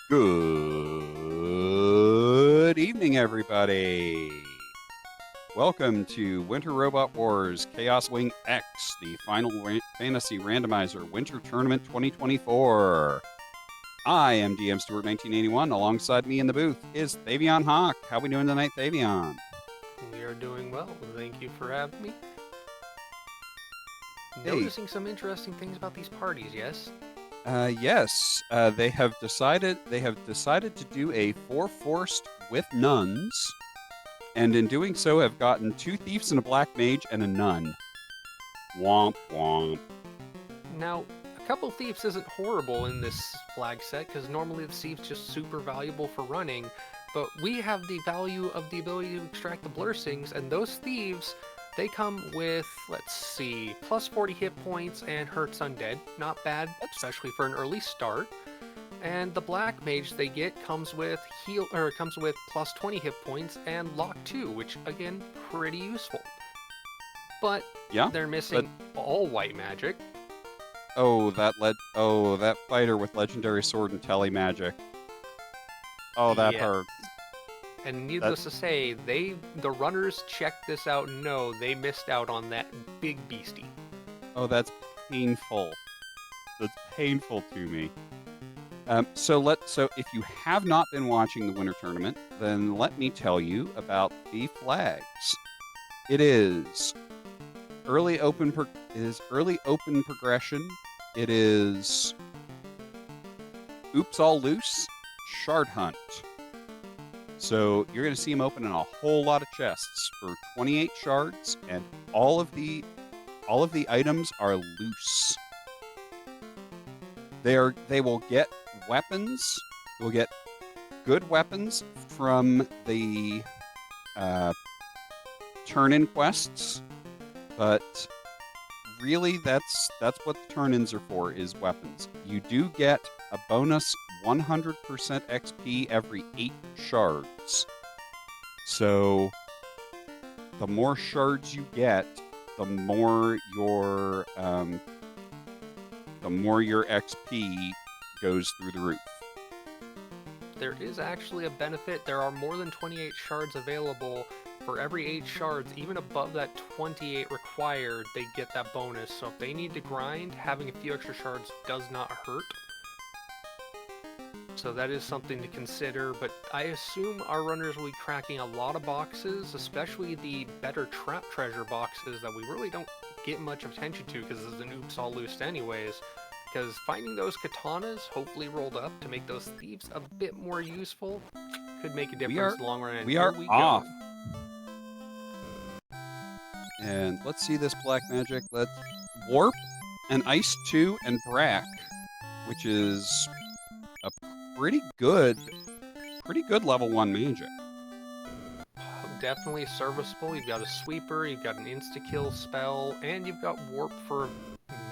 Good evening, everybody. Welcome to Winter Robot Wars Chaos Wing X, the Final Fantasy Randomizer Winter Tournament 2024. I am DM Stewart 1981. Alongside me in the booth is Thavion Hawk. How we doing tonight, Thavion? We are doing well. Thank you for having me. Hey. Noticing some interesting things about these parties, yes? Yes. They have decided to do a 4-forced with nuns, and in doing so have gotten 2 thieves and a black mage and a nun. Womp womp. Now, a couple thieves isn't horrible in this flag set, because normally the thieves just super valuable for running, but we have the value of the ability to extract the blessings, and those thieves, they come with, let's see, plus 40 hit points and hurts undead. Not bad, especially for an early start. And the black mage they get comes with plus 20 hit points and lock 2, which again, pretty useful. But Yeah, they're missing all white magic. that fighter with legendary sword and tele magic. Oh, that hurt. And needless to say, the runners checked this out and know they missed out on that big beastie. Oh, that's painful. That's painful to me. So if you have not been watching the Winter Tournament, then let me tell you about the flags. It is early open progression. It is Oops All Loose, Shard Hunt. So you're going to see them open in a whole lot of chests for 28 shards, and all of the items are loose. They will get weapons. You'll get good weapons from the turn-in quests, but really that's what the turn-ins are for, is weapons. You do get a bonus 100% XP every 8 shards. So the more shards you get, the more your XP goes through the roof. There is actually a benefit. There are more than 28 shards available. For every 8 shards, even above that 28 required, they get that bonus. So if they need to grind, having a few extra shards does not hurt. So that is something to consider, but I assume our runners will be cracking a lot of boxes, especially the better trap treasure boxes that we really don't get much attention to because it's an oops all loose anyways. Because finding those katanas, hopefully rolled up to make those thieves a bit more useful, could make a difference in the long run. And we are off. Go. And let's see this black magic. Let's Warp and Ice 2 and Brack, which is a pretty good level 1 magic. Definitely serviceable. You've got a sweeper, you've got an insta-kill spell, and you've got warp for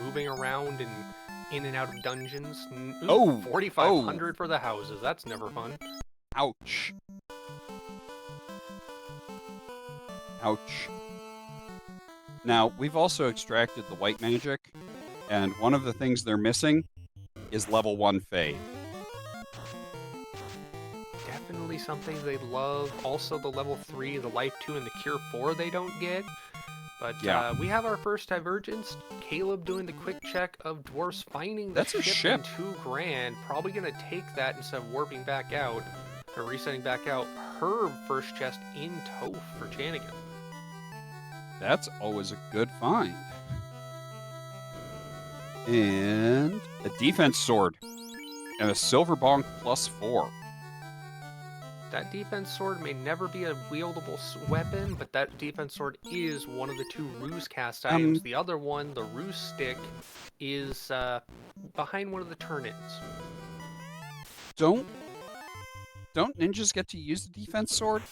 moving around and in and out of dungeons. Ooh, 4,500 for the houses. That's never fun. Ouch. Ouch. Now, we've also extracted the white magic, and one of the things they're missing is level 1 Fae. Definitely something they love. Also the level 3, the life 2, and the cure 4 they don't get. But yeah. We have our first divergence. Caleb doing the quick check of dwarfs finding the ship in 2 grand. Probably going to take that instead of warping back out, or resetting back out. Her first chest in tow for Chanigan. That's always a good find. And a defense sword. And a silver bonk +4. That defense sword may never be a wieldable weapon, but that defense sword is one of the 2 ruse cast items. The other one, the ruse stick, is behind one of the turn-ins. Don't ninjas get to use the defense sword?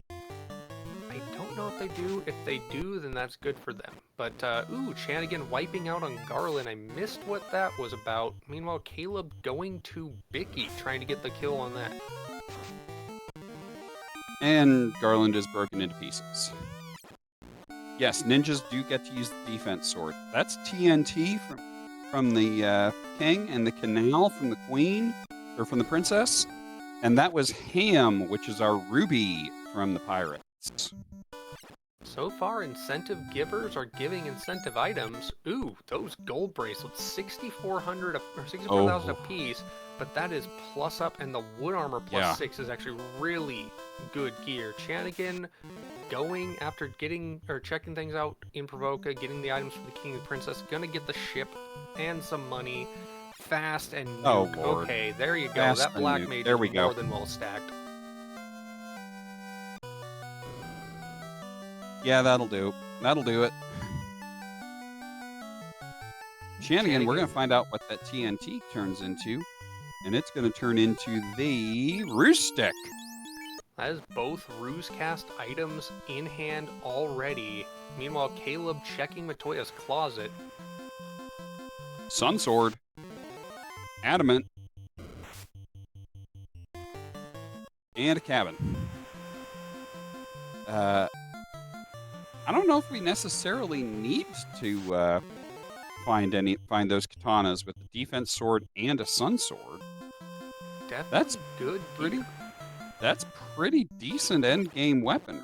I don't know if they do. If they do, then that's good for them. But, ooh, Chanigan wiping out on Garland. I missed what that was about. Meanwhile, Caleb going to Bicky, trying to get the kill on that. And Garland is broken into pieces. Yes, ninjas do get to use the defense sword. That's TNT from the king and the canal from the queen, or from the princess. And that was Ham, which is our ruby from the pirates. So far, incentive givers are giving incentive items. Ooh, those gold bracelets, 6,400 or 64,000 apiece. But that is plus up, and the wood armor plus 6 is actually really good gear. Chanigan going after getting or checking things out in Provoca, getting the items for the king and princess, gonna get the ship and some money. Fast and nuke. Oh, Lord. Okay, there you go. Fast That black and nuke. mage There is we go. more than well stacked. Yeah, that'll do. That'll do it. Chanigan, we're going to find out what that TNT turns into. And it's going to turn into the Roost Stick. That is both ruse cast items in hand already. Meanwhile, Caleb checking Matoya's closet. Sun Sword. Adamant. And a cabin. I don't know if we necessarily need to find those katanas with the defense sword and a sun sword. Definitely That's good. That's pretty decent end game weaponry.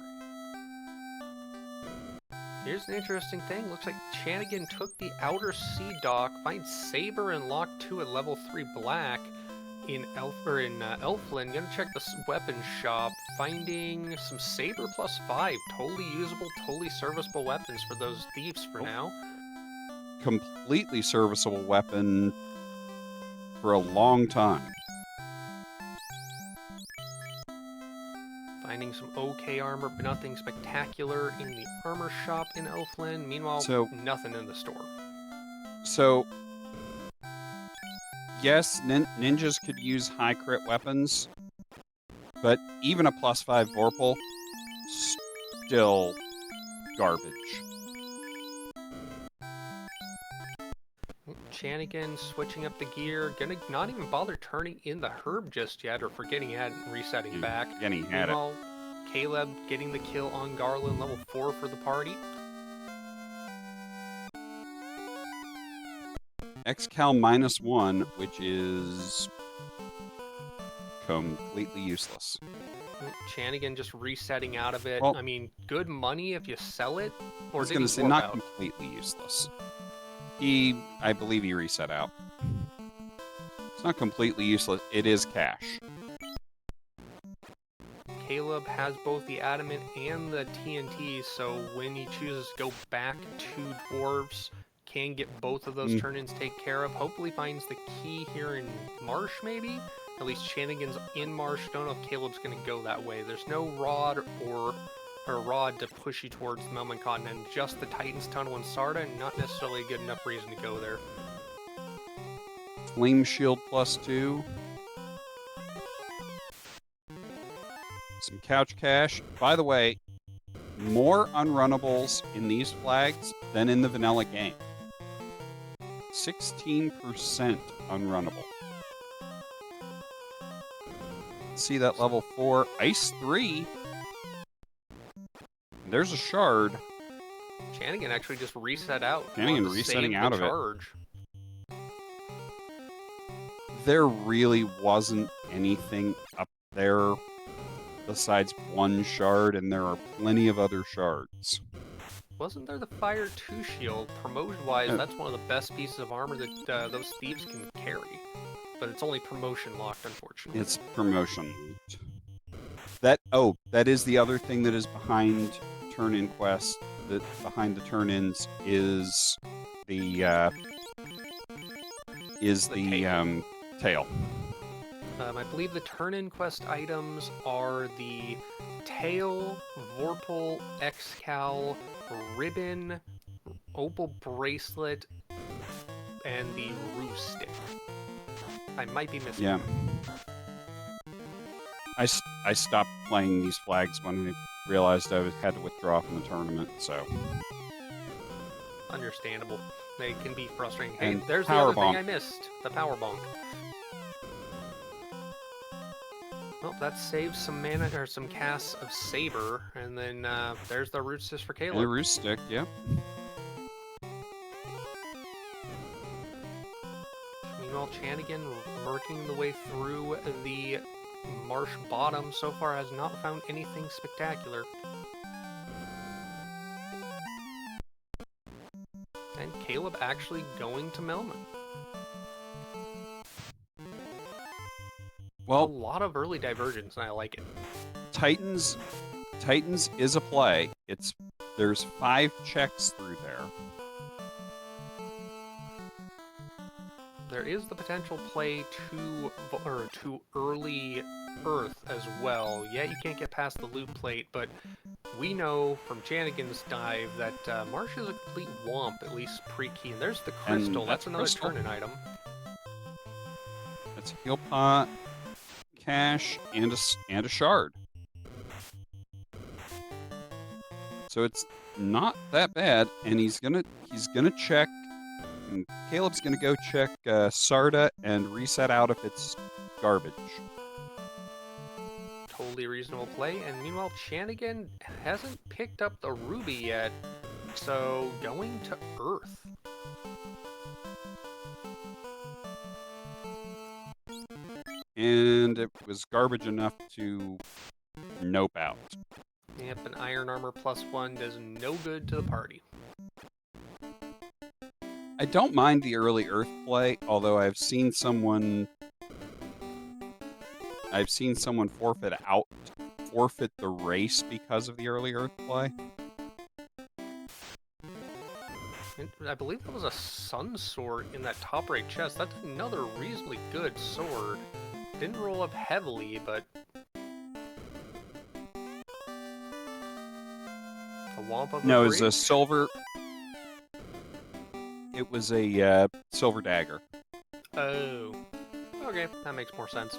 Here's an interesting thing. Looks like Chanigan took the outer sea dock, finds Saber and Lock 2 at level 3 black in Elfland. Gonna check the weapon shop, finding some Saber plus 5. Totally usable, totally serviceable weapons for those thieves for now. Completely serviceable weapon for a long time. Finding some okay armor, but nothing spectacular in the armor shop in Elfland. Meanwhile, nothing in the store. So, yes, ninjas could use high crit weapons, but even a plus 5 Vorpal, still garbage. Chanigan switching up the gear, gonna not even bother turning in the herb just yet, or forgetting he had it and resetting back. Again, he had it. Caleb getting the kill on Garland, level 4 for the party. Excal -1, which is completely useless. Chanigan just resetting out of it. Well, I mean, good money if you sell it. Or I was going to say, not completely useless. I believe he reset out. It's not completely useless. It is cash. Caleb has both the adamant and the TNT, so when he chooses to go back to dwarves, can get both of those turn-ins taken care of. Hopefully finds the key here in Marsh, maybe? At least Chanigan's in Marsh. Don't know if Caleb's going to go that way. There's no rod or rod to push you towards the Melman Continent. Just the Titan's Tunnel and Sarda, and not necessarily a good enough reason to go there. Flame Shield +2. Some couch cash. By the way, more unrunnables in these flags than in the vanilla game. 16% unrunnable. See that level 4 Ice 3. There's a shard. Chanigan actually just reset out. Chanigan resetting out of charge. There really wasn't anything up there besides one shard, and there are plenty of other shards. Wasn't there the Fire 2 shield? Promotion-wise, that's one of the best pieces of armor that those thieves can carry. But it's only promotion locked, unfortunately. It's promotion locked. That is the other thing that is behind turn-in quest. That behind the turn-ins is the tail. I believe the turn-in quest items are the tail, Vorpal, Excal, ribbon, opal bracelet, and the roost stick. I might be missing. Yeah. I stopped playing these flags when I realized I had to withdraw from the tournament, so. Understandable. They can be frustrating. Hey, And there's the other thing I missed. The power bonk. Well, that saves some mana, or some casts of Saber, and then there's the root stick for Caleb. And the roost stick, yep. Meanwhile, Chanigan working the way through the marsh bottom so far has not found anything spectacular. And Caleb actually going to Melman. A Well, lot of early divergence, and I like it. Titans is a play. There's 5 checks through there. There is the potential play to early Earth as well. Yeah, you can't get past the loot plate, but we know from Chanigan's dive that Marsh is a complete womp, at least pre-key. And there's the crystal. And that's another crystal. turn-in item. That's a heal pot, cash, and a shard. So it's not that bad, and he's gonna check. And Caleb's gonna go check Sarda and reset out if it's garbage. Totally reasonable play. And meanwhile, Chanigan hasn't picked up the ruby yet, so going to Earth. And it was garbage enough to nope out. Yep, an iron armor +1 does no good to the party. I don't mind the early Earth play, although I've seen someone forfeit the race because of the early Earth play. I believe that was a sun sword in that top right chest. That's another reasonably good sword. Didn't roll up heavily, but a womp of No, a it was a bridge? silver. It was a silver dagger. Oh. Okay, that makes more sense.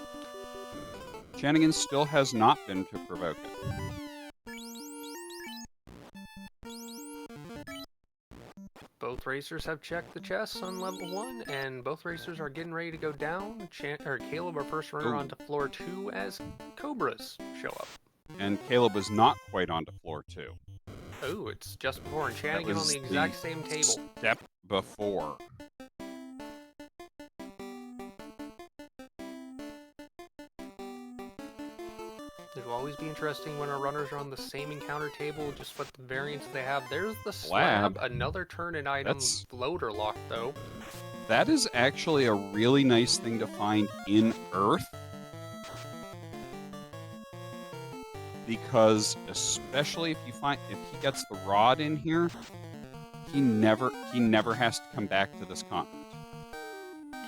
Chanigan still has not been to provoke it. Both racers have checked the chests on level 1, and both racers are getting ready to go down. Caleb, our first runner, Ooh. onto floor 2 as Cobras show up. And Caleb was not quite onto floor 2. Oh, it's just before, and That Chanigan on was the exact same table. Step before. It will always be interesting when our runners are on the same encounter table, just what the variants they have. There's the slab, another turn-in item, floater lock though. That is actually a really nice thing to find in Earth. Because especially if he gets the rod in here, he never has to come back to this continent.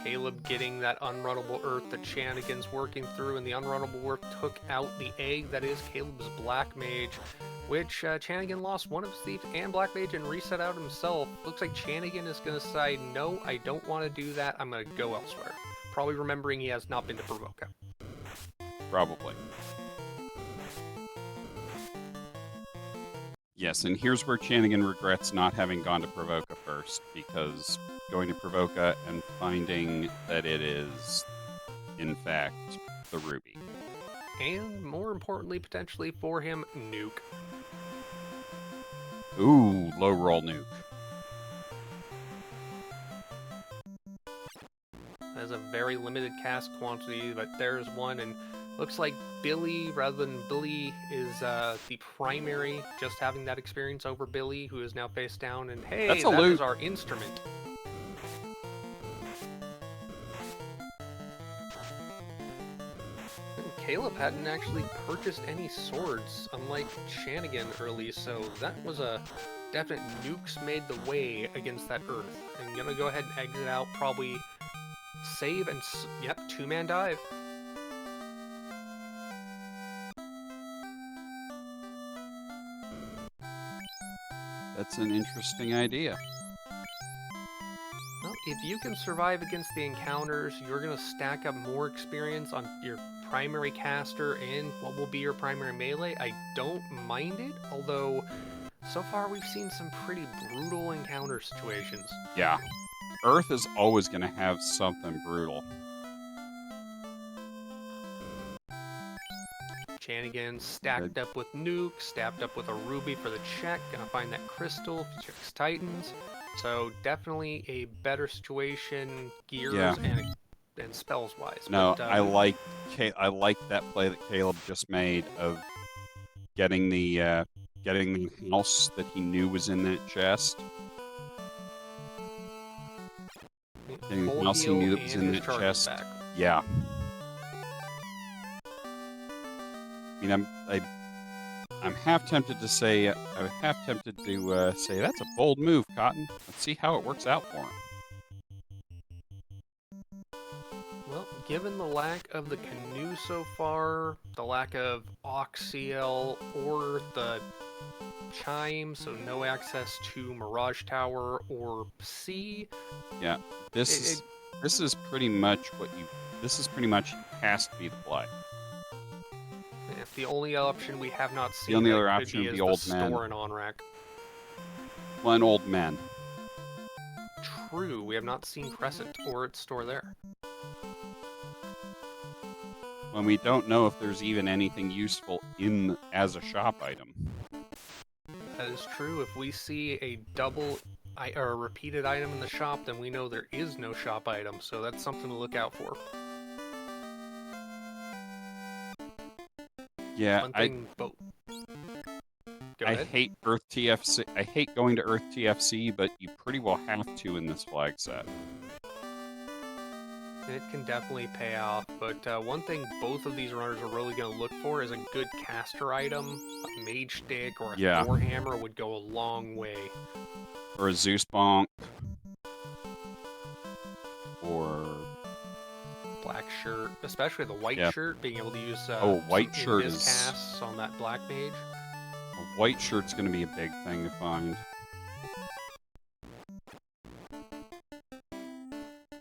Caleb getting that unrunnable earth that Chanigan's working through, and the unrunnable earth took out the egg that is Caleb's Black Mage, which Chanigan lost one of his thieves and Black Mage and reset out himself. Looks like Chanigan is going to say, no, I don't want to do that, I'm going to go elsewhere. Probably remembering he has not been to Provoca. Probably. Yes, and here's where Chanigan regrets not having gone to Provoca first, because going to Provoca and finding that it is, in fact, the ruby. And more importantly, potentially for him, Nuke. Ooh, low roll Nuke. Has a very limited cast quantity, but there's one, and looks like Billy, rather than Billy, is the primary, just having that experience over Billy, who is now face down, and hey, that is our instrument. Caleb hadn't actually purchased any swords, unlike Chanigan early, so that was a definite nukes made the way against that Earth. I'm gonna go ahead and exit out, probably save, and yep, 2-man dive. That's an interesting idea. Well, if you can survive against the encounters, you're going to stack up more experience on your primary caster and what will be your primary melee. I don't mind it, although so far we've seen some pretty brutal encounter situations. Yeah. Earth is always going to have something brutal. Chanigan stacked up with Nuke, stacked up with a Ruby for the check, gonna find that crystal, checks Titans. So definitely a better situation, gears, and and spells wise. No, but, I like that play that Caleb just made of getting the house that he knew was in that chest. Getting the house he knew that was in that chest. Back. Yeah. I mean, I'm half tempted to say that's a bold move, Cotton. Let's see how it works out for him. Well, given the lack of the canoe so far, the lack of Oxiel or the chime, so no access to Mirage Tower or C. Yeah, this is pretty much has to be the play. If the only option we have not seen, the only other option would be old men. Store and on-rack. Well, and old men. True, we have not seen Crescent or its store there. When we don't know if there's even anything useful as a shop item. That is true. If we see a or a repeated item in the shop, then we know there is no shop item, so that's something to look out for. Yeah, I hate Earth TFC. I hate going to Earth TFC, but you pretty well have to in this flag set. It can definitely pay off, but one thing both of these runners are really going to look for is a good caster item. A Mage Stick or a Thor Hammer would go a long way. Or a Zeus Bonk. Or black shirt, especially the white shirt, being able to use white shirt is casts on that black mage. A white shirt's going to be a big thing to find.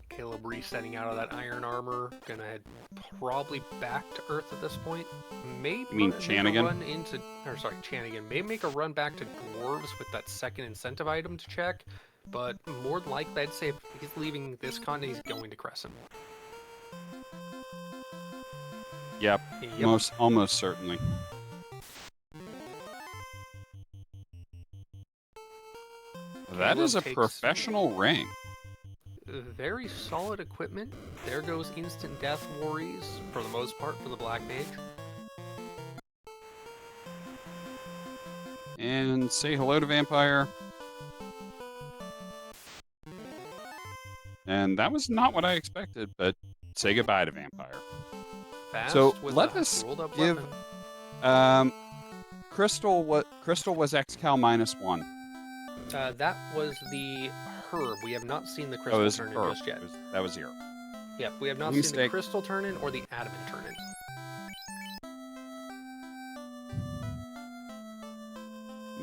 Caleb resetting out of that iron armor, gonna head probably back to Earth at this point. Chanigan? Chanigan may make a run back to Dwarves with that second incentive item to check, but more than likely, I'd say if he's leaving this continent, he's going to Crescent. Yep. Almost certainly. That is a professional ring. Very solid equipment. There goes instant death worries, for the most part, for the Black Mage. And say hello to Vampire. And that was not what I expected, but say goodbye to Vampire. Fast so let us give Crystal was Excal -1. That was the herb. We have not seen the crystal turn in just yet. That was 0. Yep, we have not seen the crystal turn in or the adamant turn in.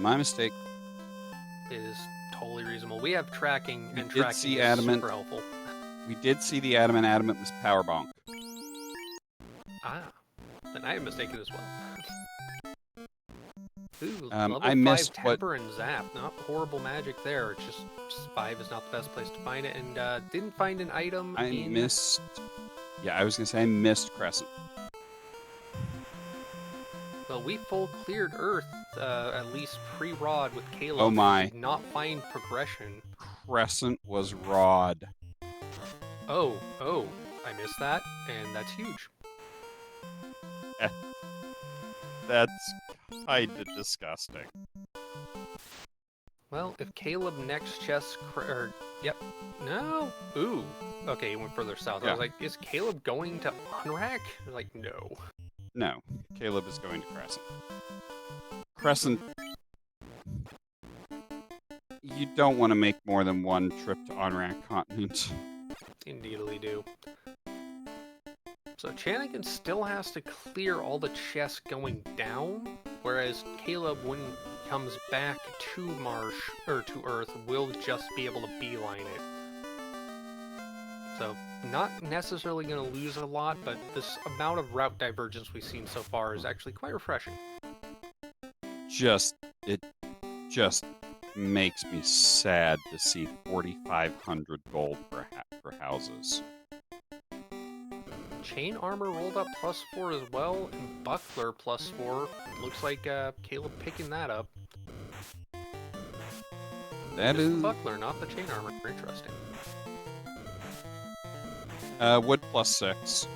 My mistake. It is totally reasonable. We have tracking, and tracking is adamant. Super helpful. We did see the adamant. Adamant was power bonk. Ah, then I am mistaken as well. Ooh, I missed temper and zap. Not horrible magic there. It's just 5 is not the best place to find it, and didn't find an item. I missed. Yeah, I was gonna say I missed Crescent. Well, we full cleared Earth, at least pre-Rod with Caleb. Oh my! Did not find progression. Crescent was Rod. Oh, I missed that, and that's huge. That's kinda disgusting. Well, if Caleb next chest, no, ooh, okay, he went further south. Yeah. I was like, is Caleb going to Unrack? I was like, no. No, Caleb is going to Crescent. Crescent, you don't want to make more than one trip to Onrak Continent. Indeedly do. So Chanigan still has to clear all the chests going down, whereas Caleb, when he comes back to to Earth, will just be able to beeline it. So not necessarily going to lose a lot, but this amount of route divergence we've seen so far is actually quite refreshing. It just makes me sad to see 4,500 gold for houses. Chain armor rolled up +4 as well, and buckler +4. Looks like Caleb picking that up. That is the buckler, not the chain armor. Interesting. Wood +6.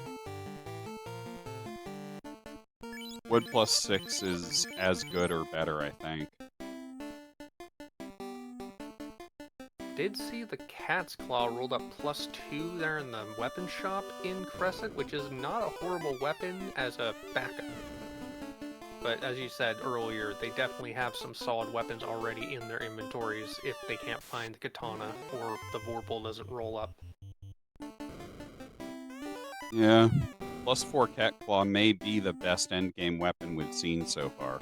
Wood +6 is as good or better, I think. Did see the Cat's Claw rolled up +2 there in the weapon shop in Crescent, which is not a horrible weapon as a backup. But as you said earlier, they definitely have some solid weapons already in their inventories if they can't find the katana or the Vorpal doesn't roll up. Yeah. +4 Cat Claw may be the best endgame weapon we've seen so far.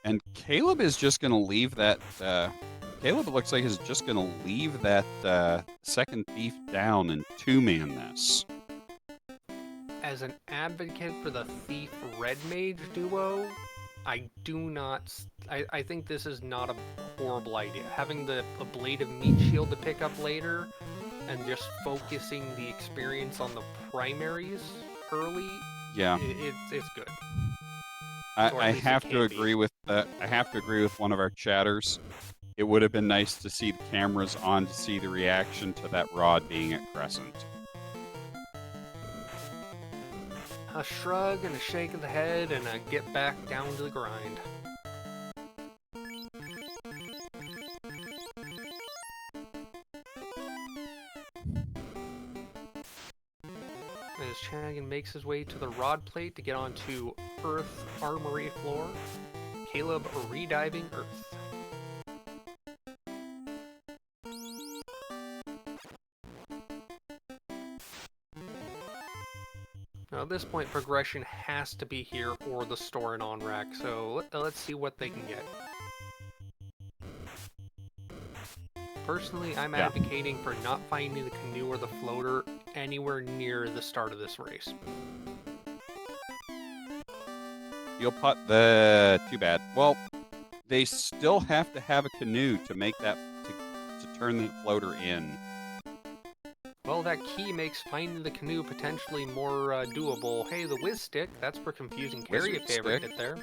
And Caleb is just going to leave that... Caleb, it looks like, is just going to leave that second thief down and two-man this. As an advocate for the Thief Red Mage duo, I do not... I think this is not a horrible idea. Having the ablative meat shield to pick up later and just focusing the experience on the primaries early, yeah, it's good. I have to agree with that. I have to agree with one of our chatters. It would have been nice to see the cameras on to see the reaction to that rod being at Crescent. A shrug and a shake of the head and a get back down to the grind. As Chanigan makes his way to the rod plate to get onto Earth Armory floor, Caleb rediving Earth. Now at this point, progression has to be here or the store and on rack, so let's see what they can get. Personally, I'm advocating for not finding the canoe or the floater anywhere near the start of this race. You'll putt the... Too bad. Well, they still have to have a canoe to make that... to turn the floater in. Well, that key makes finding the canoe potentially more doable. Hey, the whiz stick, that's for confusing carry if they ever get there.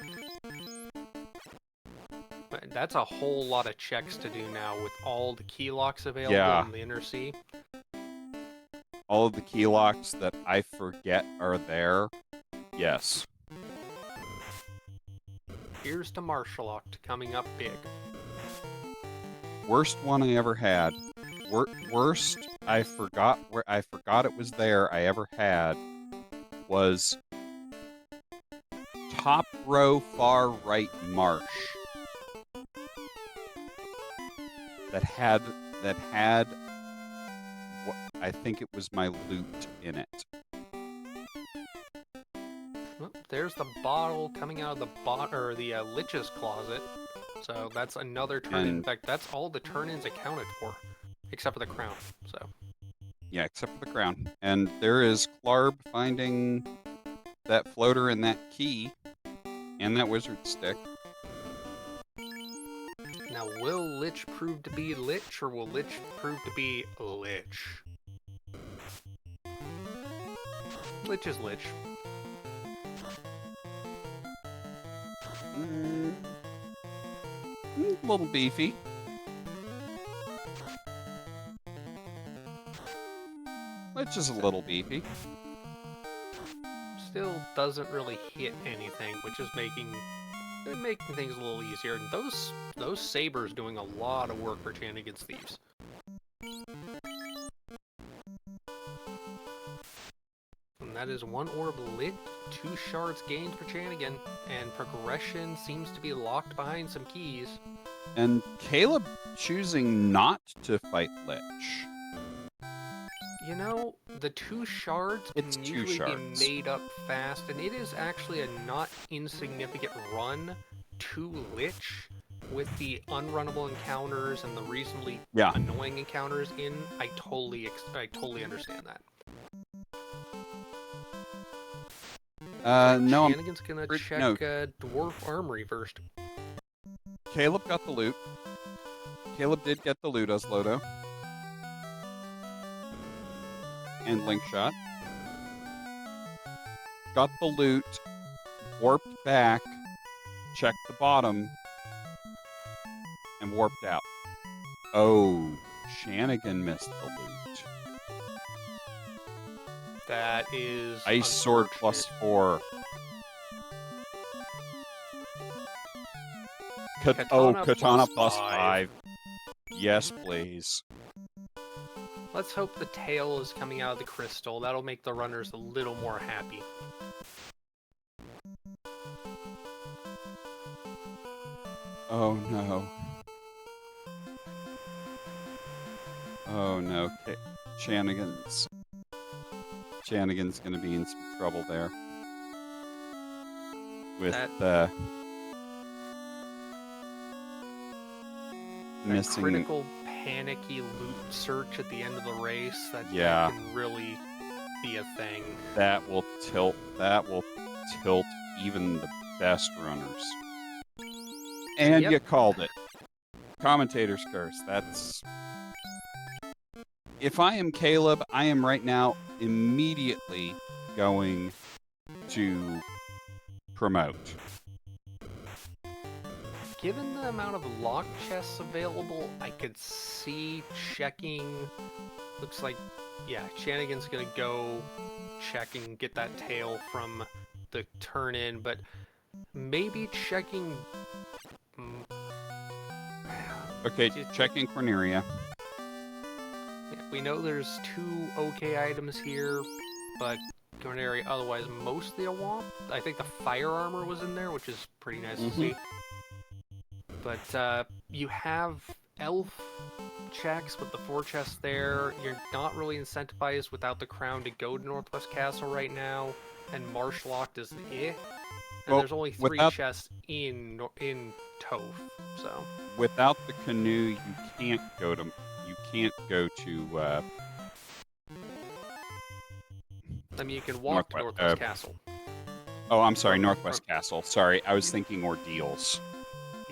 But that's a whole lot of checks to do now with all the key locks available in the inner sea. All of the key locks that I forget are there. Yes. Here's to Martial Locked coming up big. Worst one I ever had. Worst I forgot it was there I ever had was top row far right marsh that had what I think it was my loot in it. Well, there's the bottle coming out of the Lich's closet. So that's another turn-in. In fact, that's all the turn-ins accounted for. Except for the crown, so. Yeah, except for the crown. And there is Clarb finding that floater and that key and that wizard stick. Now, will Lich prove to be Lich, or will Lich prove to be Lich? Lich is Lich. A little beefy. Lich is a little beefy. Still doesn't really hit anything, which is making things a little easier. And those sabers doing a lot of work for Chanigan's thieves. And that is one orb lit, 2 shards gained for Chanigan, and progression seems to be locked behind some keys. And Caleb choosing not to fight Lich. You know, the 2 shards can usually be made up fast, and it is actually a not insignificant run to Lich with the unrunnable encounters and the reasonably annoying encounters in. I totally understand that. No, Chanigan's gonna check Dwarf Armory first. Caleb got the loot. Caleb did get the loot as Lodo. And Link Shot. Got the loot, warped back, checked the bottom, and warped out. Oh, Chanigan missed the loot. That is Ice Sword plus unfortunate. 4. Katana Katana plus plus 5. Yes, please. Let's hope the tail is coming out of the crystal. That'll make the runners a little more happy. Oh no. Oh no. Chanigan's gonna be in some trouble there. With missing critical panicky loot search at the end of the race. That can really be a thing. That will tilt even the best runners. And you called it. Commentator's curse. That's... If I am Caleb, I am right now immediately going to promote. Given the amount of lock chests available, I could see checking. Looks like, yeah, Chanigan's gonna go check and get that tail from the turn-in, but maybe checking... Okay, checking Corneria. Yeah, we know there's 2 okay items here, but Corneria otherwise mostly a womp. I think the fire armor was in there, which is pretty nice to see. But you have elf checks with the 4 chests there. You're not really incentivized without the crown to go to Northwest Castle right now, and Marsh Locked is And there's only 3 chests in Toph, so without the canoe, you can't go to I mean, you can walk to Northwest Castle. Oh, I'm sorry, Northwest Castle. Sorry, I was thinking ordeals.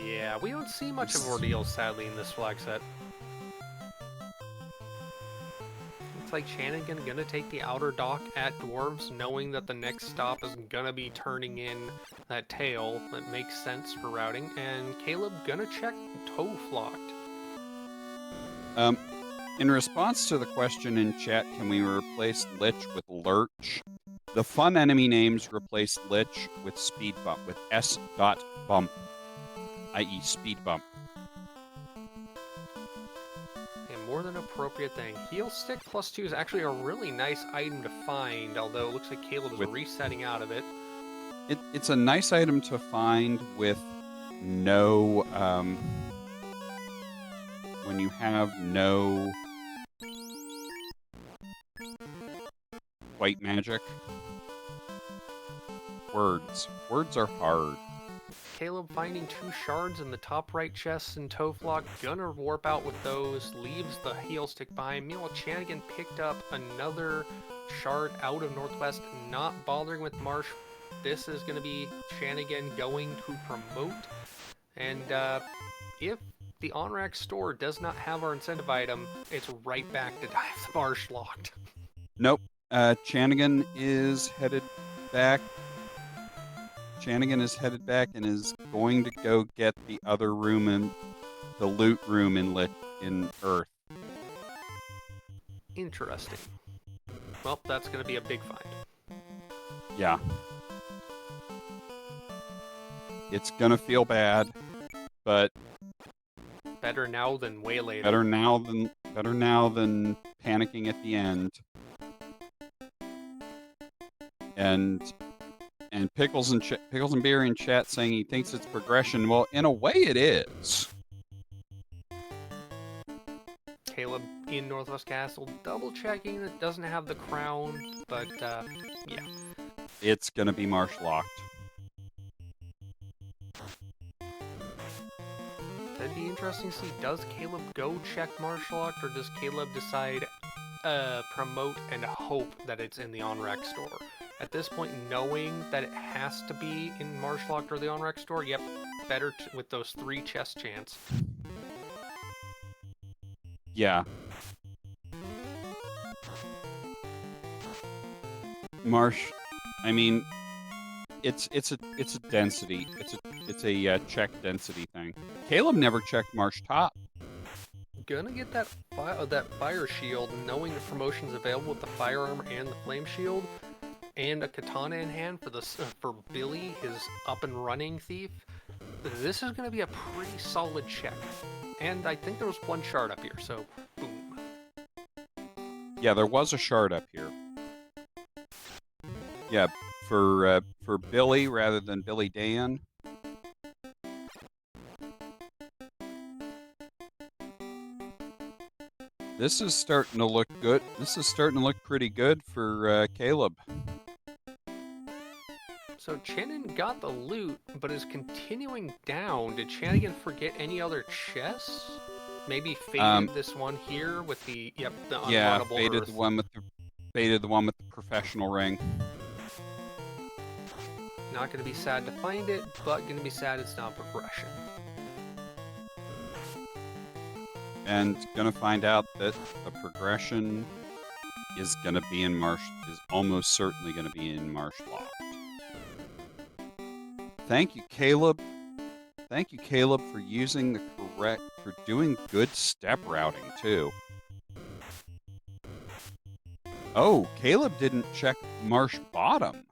Yeah, we don't see much of ordeals, sadly, in this flag set. Looks like Chanigan gonna take the outer dock at Dwarves, knowing that the next stop is gonna be turning in that tail. That makes sense for routing. And Caleb gonna check Toph Locked. In response to the question in chat, can we replace Lich with Lurch? The fun enemy names replace Lich with Speed Bump, with S.Bump, i.e. Speed Bump. And more than appropriate thing. Heal Stick plus 2 is actually a really nice item to find, although it looks like Caleb is resetting out of it. It's a nice item to find with no... when you have no... white magic. Words are hard. Caleb finding 2 shards in the top right chest in Toph Lock. Gonna warp out with those. Leaves the heal stick behind. Meanwhile, Chanigan picked up another shard out of Northwest. Not bothering with Marsh. This is gonna be Chanigan going to promote. And if the on-rack store does not have our incentive item, it's right back to Dive Marsh Locked. Nope. Chanigan is headed back. Chanigan is headed back and is going to go get the other room in the loot room in Earth. Interesting. Well, that's going to be a big find. Yeah. It's going to feel bad, but better now than way later. Better now than panicking at the end. And Pickles and Beer in chat saying he thinks it's progression. Well, in a way, it is. Caleb in Northwest Castle, double checking that doesn't have the crown, but yeah. It's gonna be Marsh Locked. That'd be interesting to see. Does Caleb go check Marsh Locked, or does Caleb decide promote and hope that it's in the on-rack store? At this point, knowing that it has to be in Marsh Locked or the on-rack store, yep, better with those 3 chest chance. Yeah. Marsh, I mean, it's a density. It's a check density thing. Caleb never checked Marsh Top. gonna get that fire shield, knowing the promotions available with the fire armor and the flame shield, and a katana in hand for Billy, his up and running thief. This is gonna be a pretty solid check. And I think there was one shard up here, so boom. Yeah, there was a shard up here. Yeah, for Billy rather than Billy Dan. This is starting to look good. This is starting to look pretty good for Caleb. So Chanigan got the loot, but is continuing down. Did Chanigan forget any other chests? Maybe faded this one here with the the unrunnable faded earth. the one with the professional ring. Not gonna be sad to find it, but gonna be sad it's not progression. And gonna find out that the progression is gonna be in is almost certainly gonna be in Marshloft. Thank you, Caleb. Thank you, Caleb, for using for doing good step routing too. Oh, Caleb didn't check Marsh Bottom.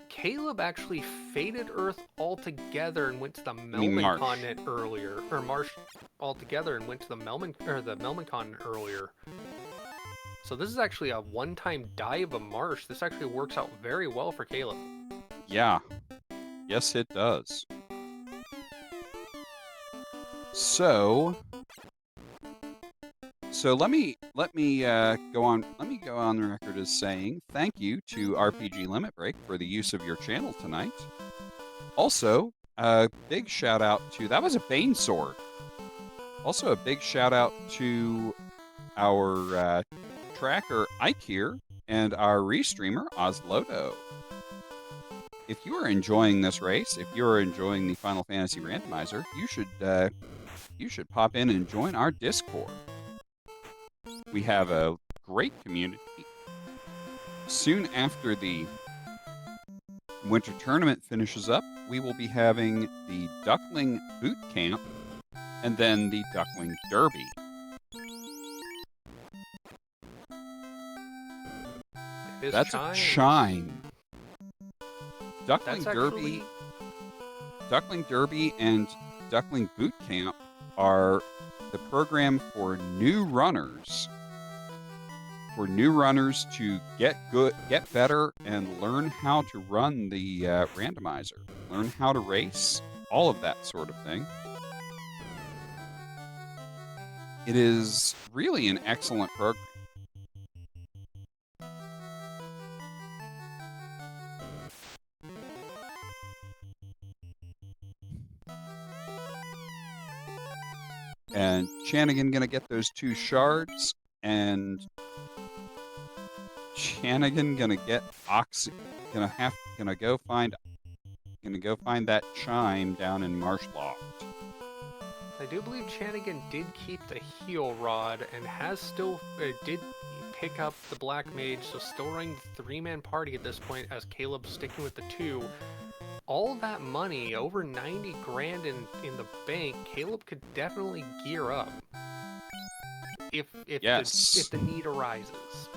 Caleb actually faded Earth altogether and went to the Melman continent earlier, or Marsh altogether and went to the Melman continent earlier. So this is actually a one-time dive of Marsh. This actually works out very well for Caleb. Yeah. Yes, it does. So let me go on the record as saying thank you to RPG Limit Break for the use of your channel tonight. Also, a big shout out to that was a Bane sword. Also, a big shout out to our tracker Ike here and our restreamer Oslodo. If you are enjoying this race, if you are enjoying the Final Fantasy Randomizer, you should pop in and join our Discord. We have a great community. Soon after the winter tournament finishes up, we will be having the Duckling Boot Camp and then the Duckling Derby. That's a chime. Duckling Derby and Duckling Boot Camp are the program for new runners. For new runners to get better, and learn how to run the randomizer, learn how to race, all of that sort of thing. It is really an excellent program. And Chanigan gonna get those 2 shards, and Chanigan gonna get gonna go find that chime down in Marshloft. I do believe Chanigan did keep the heal rod and did pick up the Black Mage, so still running the 3-man party at this point as Caleb's sticking with the 2. All that money, over 90 grand in the bank, Caleb could definitely gear up if the need arises.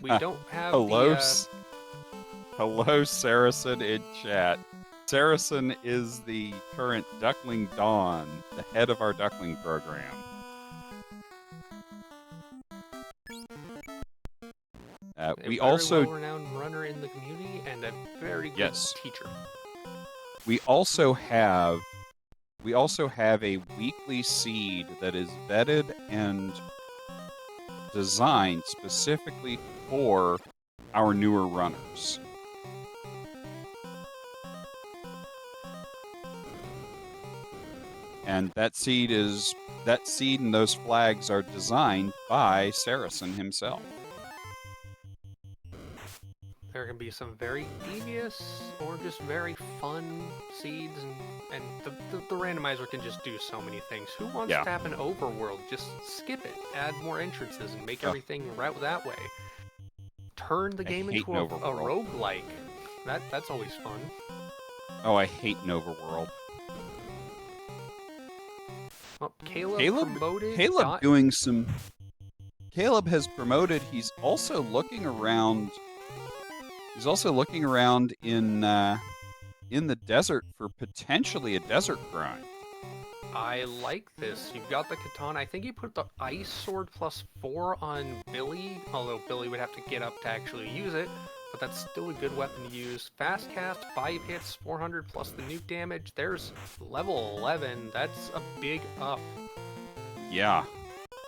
We don't have Hello, Saracen in chat. Saracen is the current Duckling Dawn, the head of our Duckling program. We also well-renowned runner in the community and a very good teacher. We also have a weekly seed that is vetted and designed specifically for our newer runners. And that seed and those flags are designed by Saracen himself. There can be some very devious or just very fun seeds, and the randomizer can just do so many things. Who wants to have an overworld? Just skip it, add more entrances, and make everything right that way. Turn the game into a roguelike. That's always fun. Oh, I hate an overworld. Well, promoted. Caleb has promoted. He's also looking around. He's also looking around in the desert for potentially a desert grind. I like this. You've got the katana. I think you put the ice sword +4 on Billy, although Billy would have to get up to actually use it, but that's still a good weapon to use. Fast cast, 5 hits, 400 plus the nuke damage. There's level 11. That's a big up. Yeah.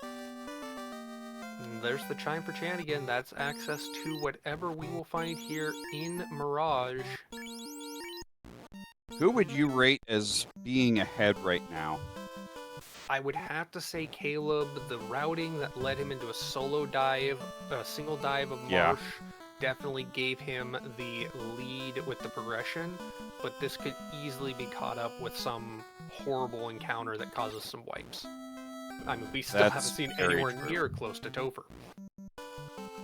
And there's the chime for Chanigan. That's access to whatever we will find here in Mirage. Who would you rate as being ahead right now? I would have to say Caleb. The routing that led him into a single dive of Marsh definitely gave him the lead with the progression, but this could easily be caught up with some horrible encounter that causes some wipes. I mean, we still haven't seen anywhere near close to Topher.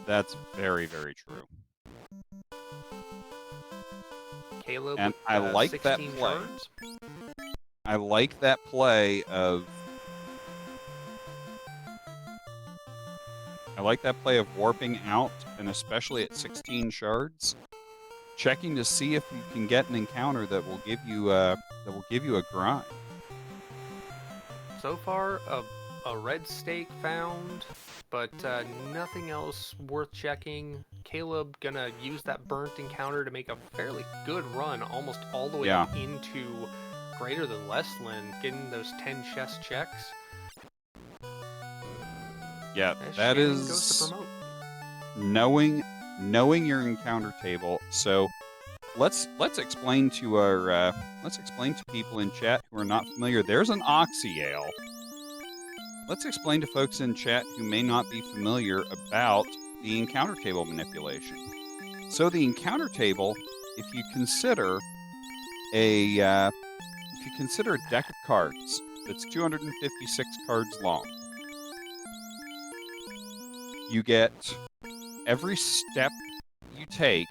That's very, very true. Caleb, and with, I like that 16 play. turns. I like that play of. I like that play of warping out, and especially at 16 shards, checking to see if you can get an encounter that will give you a grind. So far, a red stake found, but nothing else worth checking. Caleb gonna use that burnt encounter to make a fairly good run, almost all the way up into greater than Lesland, getting those 10 chest checks. Yeah, that Shannon is goes to promote. knowing your encounter table. So let's explain to our people in chat who are not familiar. There's an Oxyale. Let's explain to folks in chat who may not be familiar about the encounter table manipulation. So the encounter table, if you consider a deck of cards that's 256 cards long, you get every step you take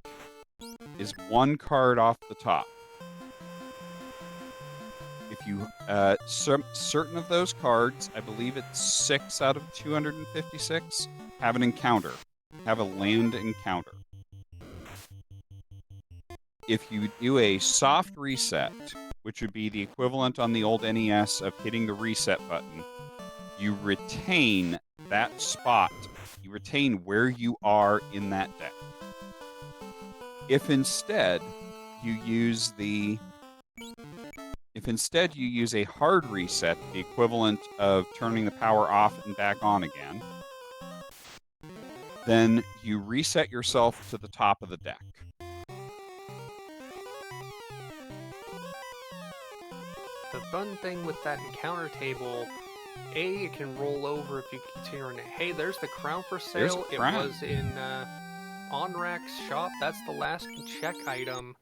is one card off the top. If you certain of those cards, I believe it's 6 out of 256, have an encounter, have a land encounter. If you do a soft reset, which would be the equivalent on the old NES of hitting the reset button, you retain that spot. You retain where you are in that deck. If instead you use a hard reset, the equivalent of turning the power off and back on again, then you reset yourself to the top of the deck. The fun thing with that encounter table, it can roll over if you continue running. Hey, there's the crown for sale. It was in Onrak's shop. That's the last check item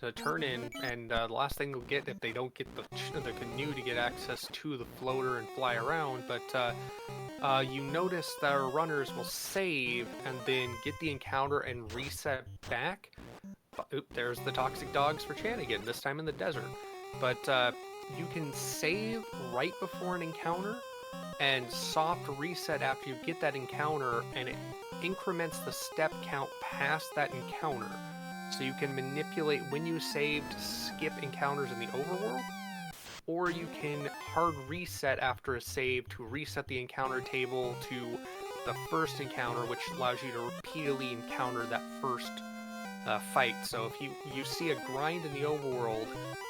to turn in, and the last thing they'll get if they don't get the canoe to get access to the floater and fly around. But you notice that our runners will save and then get the encounter and reset back. Oop, there's the toxic dogs for Chanigan, this time in the desert. But you can save right before an encounter and soft reset after you get that encounter, and it increments the step count past that encounter. So you can manipulate when you save to skip encounters in the overworld, or you can hard reset after a save to reset the encounter table to the first encounter, which allows you to repeatedly encounter that first fight. So if you see a grind in the overworld,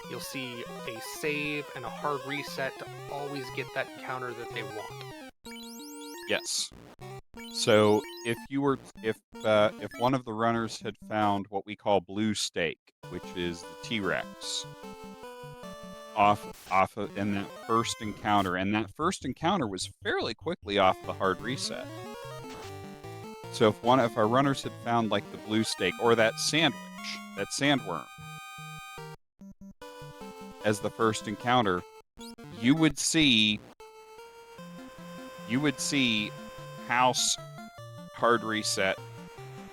you'll see a save and a hard reset to always get that encounter that they want. Yes. So if one of the runners had found what we call blue stake, which is the T-Rex, off of in that first encounter, and that first encounter was fairly quickly off the hard reset. So if our runners had found like the blue stake or that sandworm as the first encounter, you would see house hard reset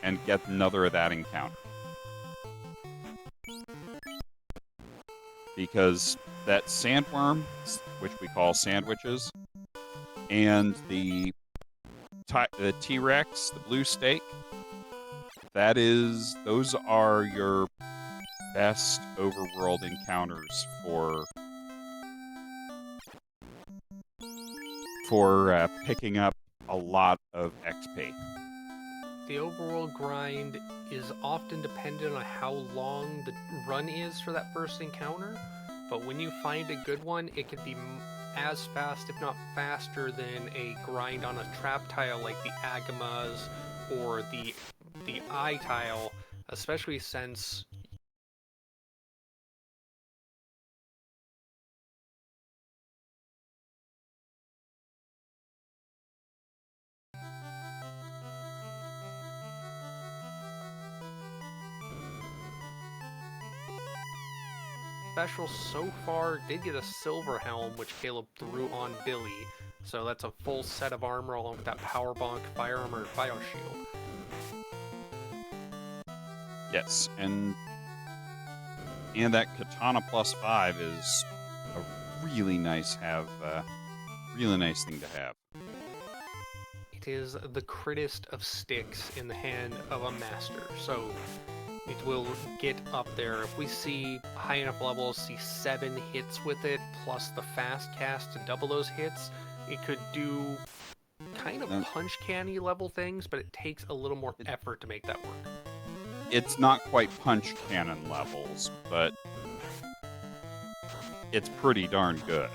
and get another of that encounter. Because that sandworm, which we call sandwiches, And the T-Rex, the blue steak, those are your best overworld encounters for picking up a lot of XP. The overworld grind is often dependent on how long the run is for that first encounter, but when you find a good one, it can be as fast, if not faster, than a grind on a trap tile like the Agamas or the eye tile, especially since special so far did get a silver helm, which Caleb threw on Billy, so that's a full set of armor along with that power bonk, fire armor, and bio shield. Yes, and that katana +5 is a really nice thing to have. It is the crittest of sticks in the hand of a master, so it will get up there. If we see high enough levels, see 7 hits with it, plus the fast cast to double those hits, it could do kind of punch canny level things, but it takes a little more effort to make that work. It's not quite punch cannon levels, but it's pretty darn good.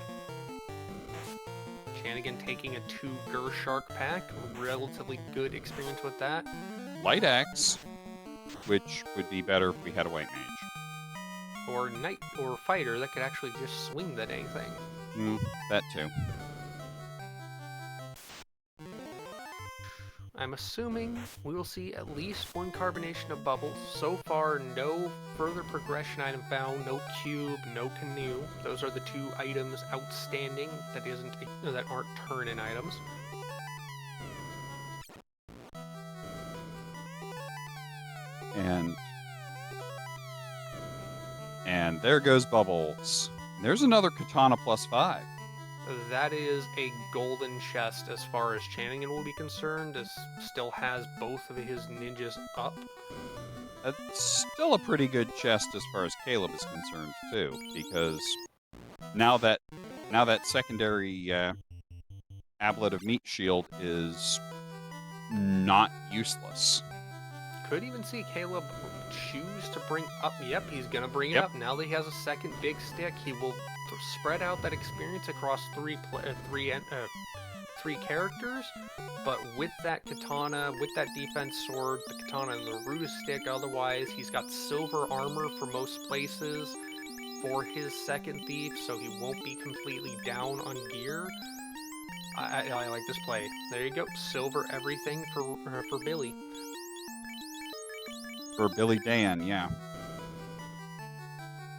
Chanigan taking a 2 Gershark pack, relatively good experience with that. Light axe, which would be better if we had a white mage. Or knight or fighter that could actually just swing the dang thing. That too. I'm assuming we will see at least 1 carbonation of bubbles. So far, no further progression item found, no cube, no canoe. Those are the 2 items outstanding that aren't turn-in items. And there goes Bubbles. There's another katana +5. That is a golden chest as far as Chanigan will be concerned, as still has both of his ninjas up. That's still a pretty good chest as far as Caleb is concerned too, because now that secondary Ablet of Meat Shield is not useless. Could even see Caleb choose to bring up. Yep, he's gonna bring it up. Now that he has a second big stick, he will spread out that experience across three characters. But with that katana, with that defense sword, the katana and the Ruda stick, otherwise he's got silver armor for most places for his second thief, so he won't be completely down on gear. I like this play. There you go, silver everything for Billy. For Billy Dan, yeah.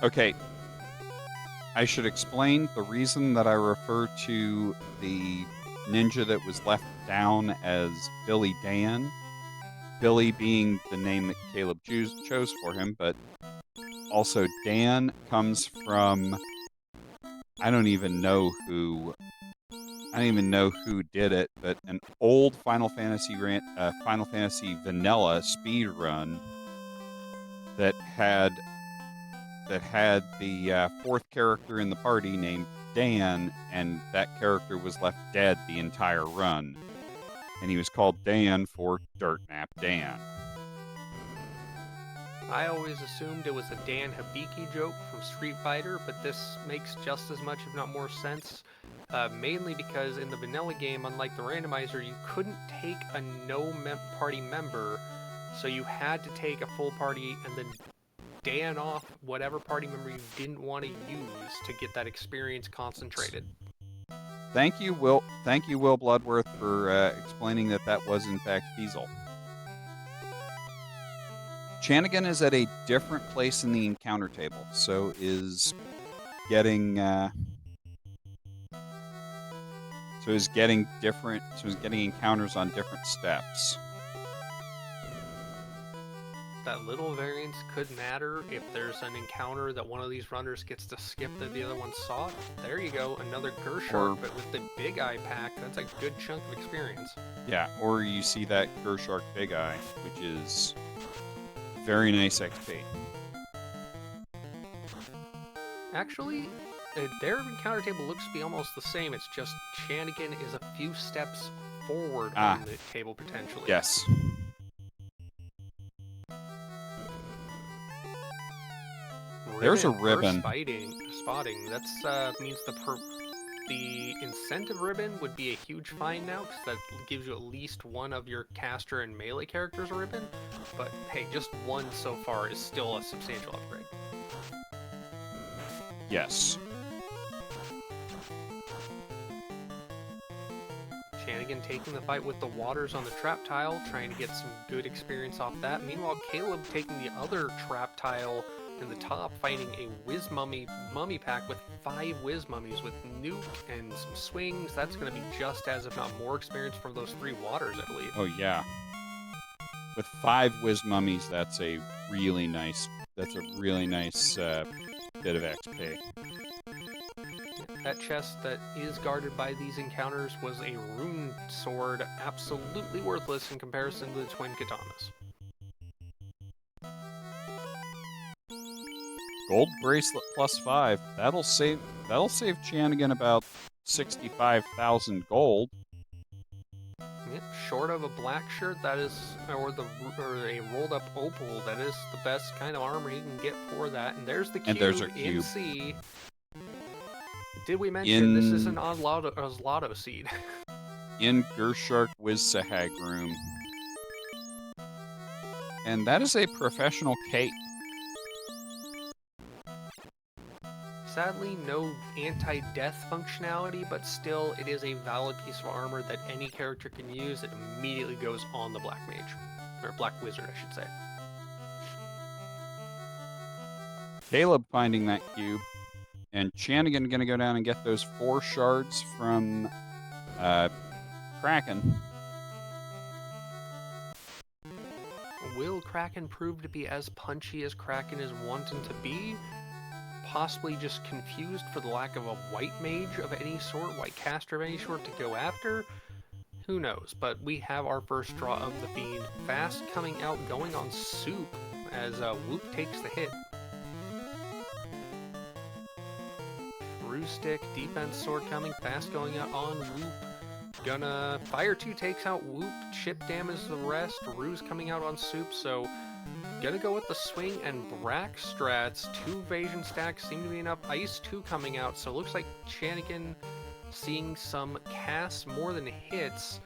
Okay. I should explain the reason that I refer to the ninja that was left down as Billy Dan. Billy being the name that Caleb chose for him, but also Dan comes from I don't even know who did it, but an old Final Fantasy vanilla speed run that had the 4th character in the party named Dan, and that character was left dead the entire run. And he was called Dan for Dirt Nap Dan. I always assumed it was a Dan Hibiki joke from Street Fighter, but this makes just as much, if not more sense. Mainly because in the vanilla game, unlike the randomizer, you couldn't take a party member, so you had to take a full party and then Dan off whatever party member you didn't want to use to get that experience concentrated. Thank you, Will Bloodworth, for explaining that was in fact feasible. Chanigan is at a different place in the encounter table, so is getting encounters on different steps. that little variance could matter. If there's an encounter that one of these runners gets to skip that the other one saw, there you go, another Gershark, but with the Big Eye pack, that's a good chunk of experience. Yeah, or you see that Gershark Big Eye, which is very nice XP. Actually, their encounter table looks to be almost the same. It's just Chanigan is a few steps forward on the table potentially. Yes. There's a ribbon. Spotting. That's means the incentive ribbon would be a huge find now, because that gives you at least one of your caster and melee characters a ribbon. But hey, just one so far is still a substantial upgrade. Yes. Chanigan taking the fight with the waters on the trap tile, trying to get some good experience off that. Meanwhile, Caleb taking the other trap tile in the top, fighting a Whiz Mummy pack with 5 Whiz Mummies with nuke and some swings. That's going to be just as, if not more, experience from those 3 waters, I believe. Oh yeah. With 5 Whiz Mummies, that's a really nice bit of XP. That chest that is guarded by these encounters was a rune sword, absolutely worthless in comparison to the twin katanas. Gold bracelet plus 5. That'll save Chanigan about 65,000 gold. Yep, short of a black shirt, that is, or a rolled up opal, that is the best kind of armor you can get for that. And there's the cube, And there's our cube. in C. Did we mention this is an Oslotto seed? In Gershark Wiz-Sahag room. And that is a professional cape. Sadly, no anti-death functionality, but still, it is a valid piece of armor that any character can use. It immediately goes on the Black Mage. Or Black Wizard, I should say. Caleb finding that cube. And Chanigan going to go down and get those 4 shards from Kraken. Will Kraken prove to be as punchy as Kraken is wanting to be? Possibly just confused for the lack of a white mage of any sort, white caster of any sort to go after? Who knows? But we have our first draw of the Fiend. Fast coming out, going on Soup as Whoop takes the hit. Ruse Stick, defense sword coming, fast going out on Whoop. Gonna Fire 2 takes out Whoop, chip damage the rest, Ruse coming out on Soup, so gonna go with the swing and Brack strats. 2 evasion stacks seem to be enough. Ice 2 coming out, so it looks like Chanigan seeing some casts more than hits.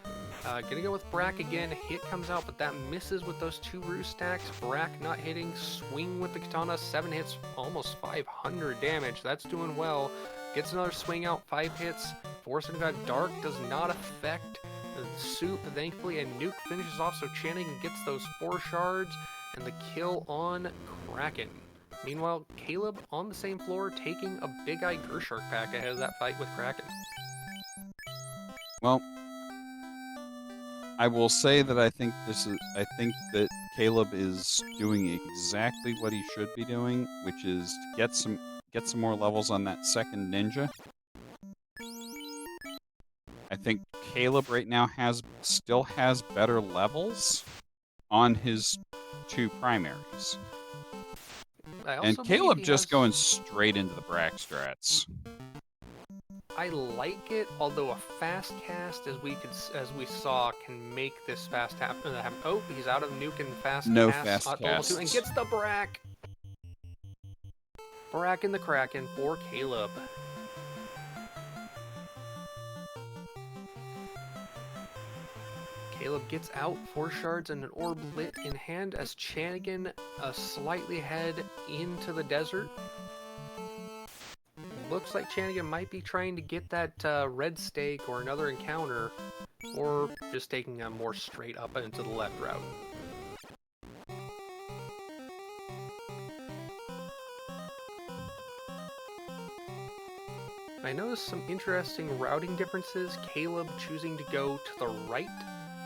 Gonna go with Brack again. Hit comes out, but that misses with those 2 Ruse stacks. Brack not hitting. Swing with the katana. 7 hits, almost 500 damage. That's doing well. Gets another swing out. 5 hits. Force of God Dark does not affect the Soup, thankfully, and Nuke finishes off, so Chanigan gets those 4 shards and the kill on Kraken. Meanwhile, Caleb on the same floor taking a Big Eye Gershark pack ahead of that fight with Kraken. Well, I will say that I think that Caleb is doing exactly what he should be doing, which is to get some more levels on that second ninja. I think Caleb right now still has better levels on his 2 primaries. And Caleb just going straight into the Brack strats. I like it, although a fast cast, as we saw, can make this fast happen. Oh, he's out of nuke and fast no cast. Fast casts. And gets the Brack. Brack and the Kraken for Caleb. Caleb gets out, 4 shards and an orb lit in hand as Chanigan slightly head into the desert. Looks like Chanigan might be trying to get that red stake or another encounter, or just taking a more straight up and to the left route. I noticed some interesting routing differences. Caleb choosing to go to the right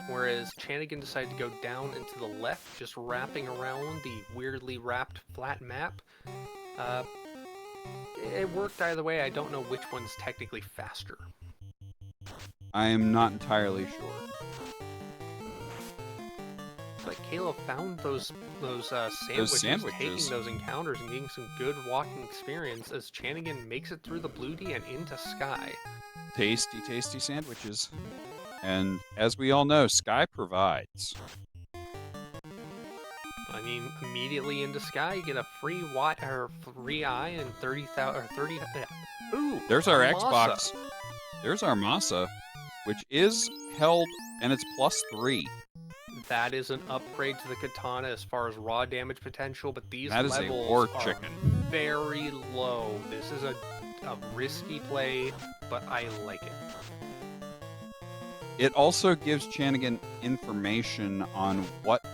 whereas Chanigan decided to go down and to the left, just wrapping around the weirdly wrapped flat map. It worked either way. I don't know which one's technically faster. I am not entirely sure. But Caleb found those sandwiches, taking those encounters and getting some good walking experience as Chanigan makes it through the Blue D and into Sky. Tasty, tasty sandwiches. And as we all know, Sky provides. I mean, immediately into Sky, you get a free watt or free eye and 30,000 or 30. Ooh, there's our Masa. Xbox. There's our Masa, which is held, and it's +3. That is an upgrade to the katana as far as raw damage potential, but these that is levels a war are chicken. Very low. This is a risky play, but I like it. It also gives Chanigan information on what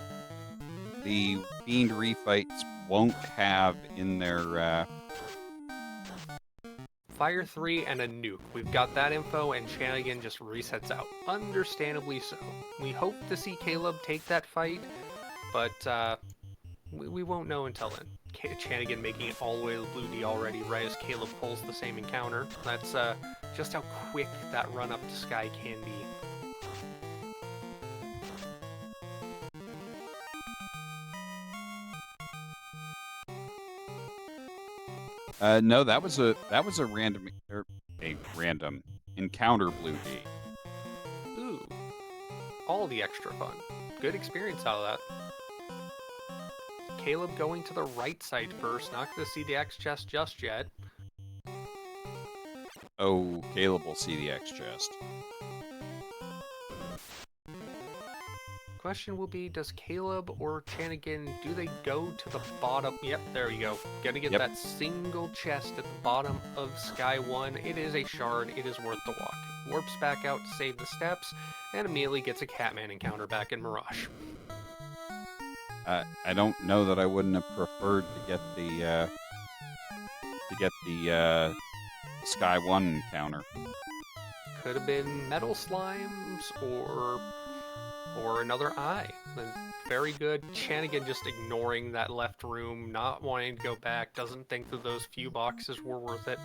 the Fiend refights won't have in their... Fire 3 and a nuke. We've got that info, and Chanigan just resets out. Understandably so. We hope to see Caleb take that fight, but we won't know until then. Chanigan making it all the way to the Blue D already, right as Caleb pulls the same encounter. That's just how quick that run up to Sky can be. No, that was a random encounter Blue D. Ooh, all the extra fun. Good experience out of that. Caleb going to the right side first, not going to see the X chest just yet. Oh, Caleb will see the X chest. Question will be, does Caleb or Chanigan, do they go to the bottom? Yep, there you go. Gonna get that single chest at the bottom of Sky 1. It is a shard. It is worth the walk. Warps back out to save the steps, and immediately gets a Catman encounter back in Mirage. I don't know that I wouldn't have preferred to get the Sky 1 encounter. Could have been Metal Slimes or another eye. And very good. Chanigan just ignoring that left room, not wanting to go back, doesn't think that those few boxes were worth it.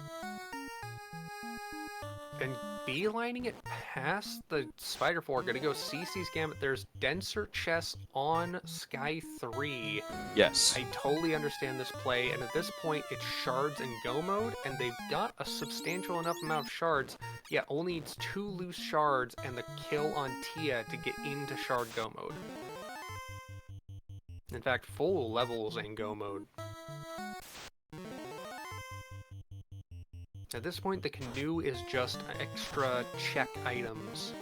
And beelining it past the Spider 4, gonna go CC's Gambit. There's denser chests on Sky 3. Yes. I totally understand this play, and at this point it's shards and go mode, and they've got a substantial enough amount of shards, yet only needs 2 loose shards and the kill on Tia to get into shard go mode. In fact, full levels in go mode. At this point, the canoe is just extra check items.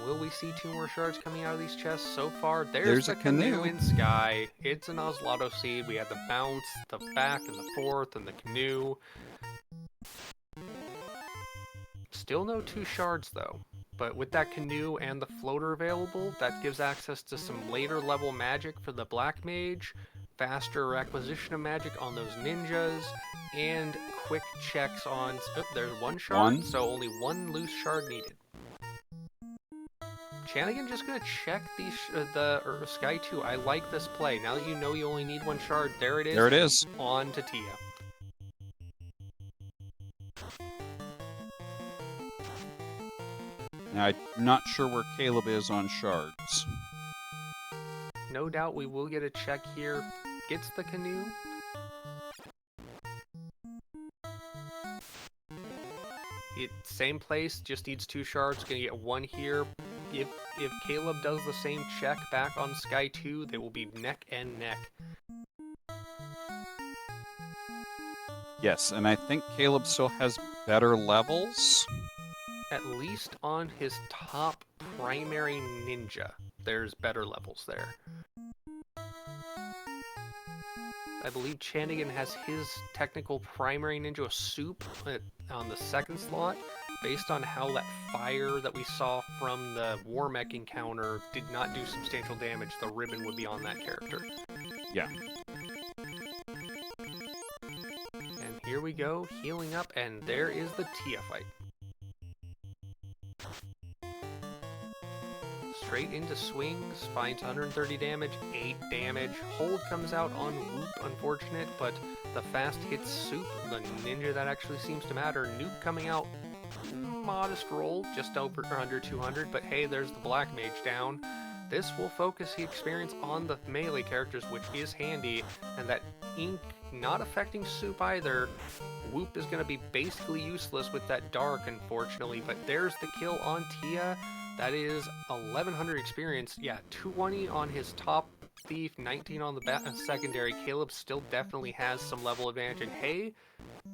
Will we see 2 more shards coming out of these chests? So far, there's the canoe in Sky. It's an Oslato seed. We had the bounce, the back, and the forth, and the canoe. Still no 2 shards, though. But with that canoe and the floater available, that gives access to some later level magic for the Black Mage, faster acquisition of magic on those ninjas, and quick checks on... Oh, there's 1 shard, so only 1 loose shard needed. Chanigan just gonna check these the Sky 2. I like this play. Now that you know you only need 1 shard, there it is. There it is. On to Tia. Now, I'm not sure where Caleb is on shards. No doubt we will get a check here. Gets the canoe. Same place, just needs 2 shards. Gonna get 1 here. If Caleb does the same check back on Sky 2, they will be neck and neck. Yes, and I think Caleb still has better levels. At least on his top primary ninja, there's better levels there. I believe Chanigan has his technical primary ninja soup on the 2nd slot. Based on how that fire that we saw from the War Mech encounter did not do substantial damage, the ribbon would be on that character. Yeah. And here we go, healing up, and there is the Tia fight. Straight into swings, finds 130 damage, 8 damage. Hold comes out on Whoop, unfortunate, but the fast hits Soup, the ninja that actually seems to matter. Nuke coming out, modest roll, just over or under 200, but hey, there's the Black Mage down. This will focus the experience on the melee characters, which is handy, and that ink not affecting Soup either. Whoop is going to be basically useless with that Dark, unfortunately, but there's the kill on Tia. That is 1100 experience. Yeah, 220 on his top thief, 19 on the secondary. Caleb still definitely has some level advantage, and hey,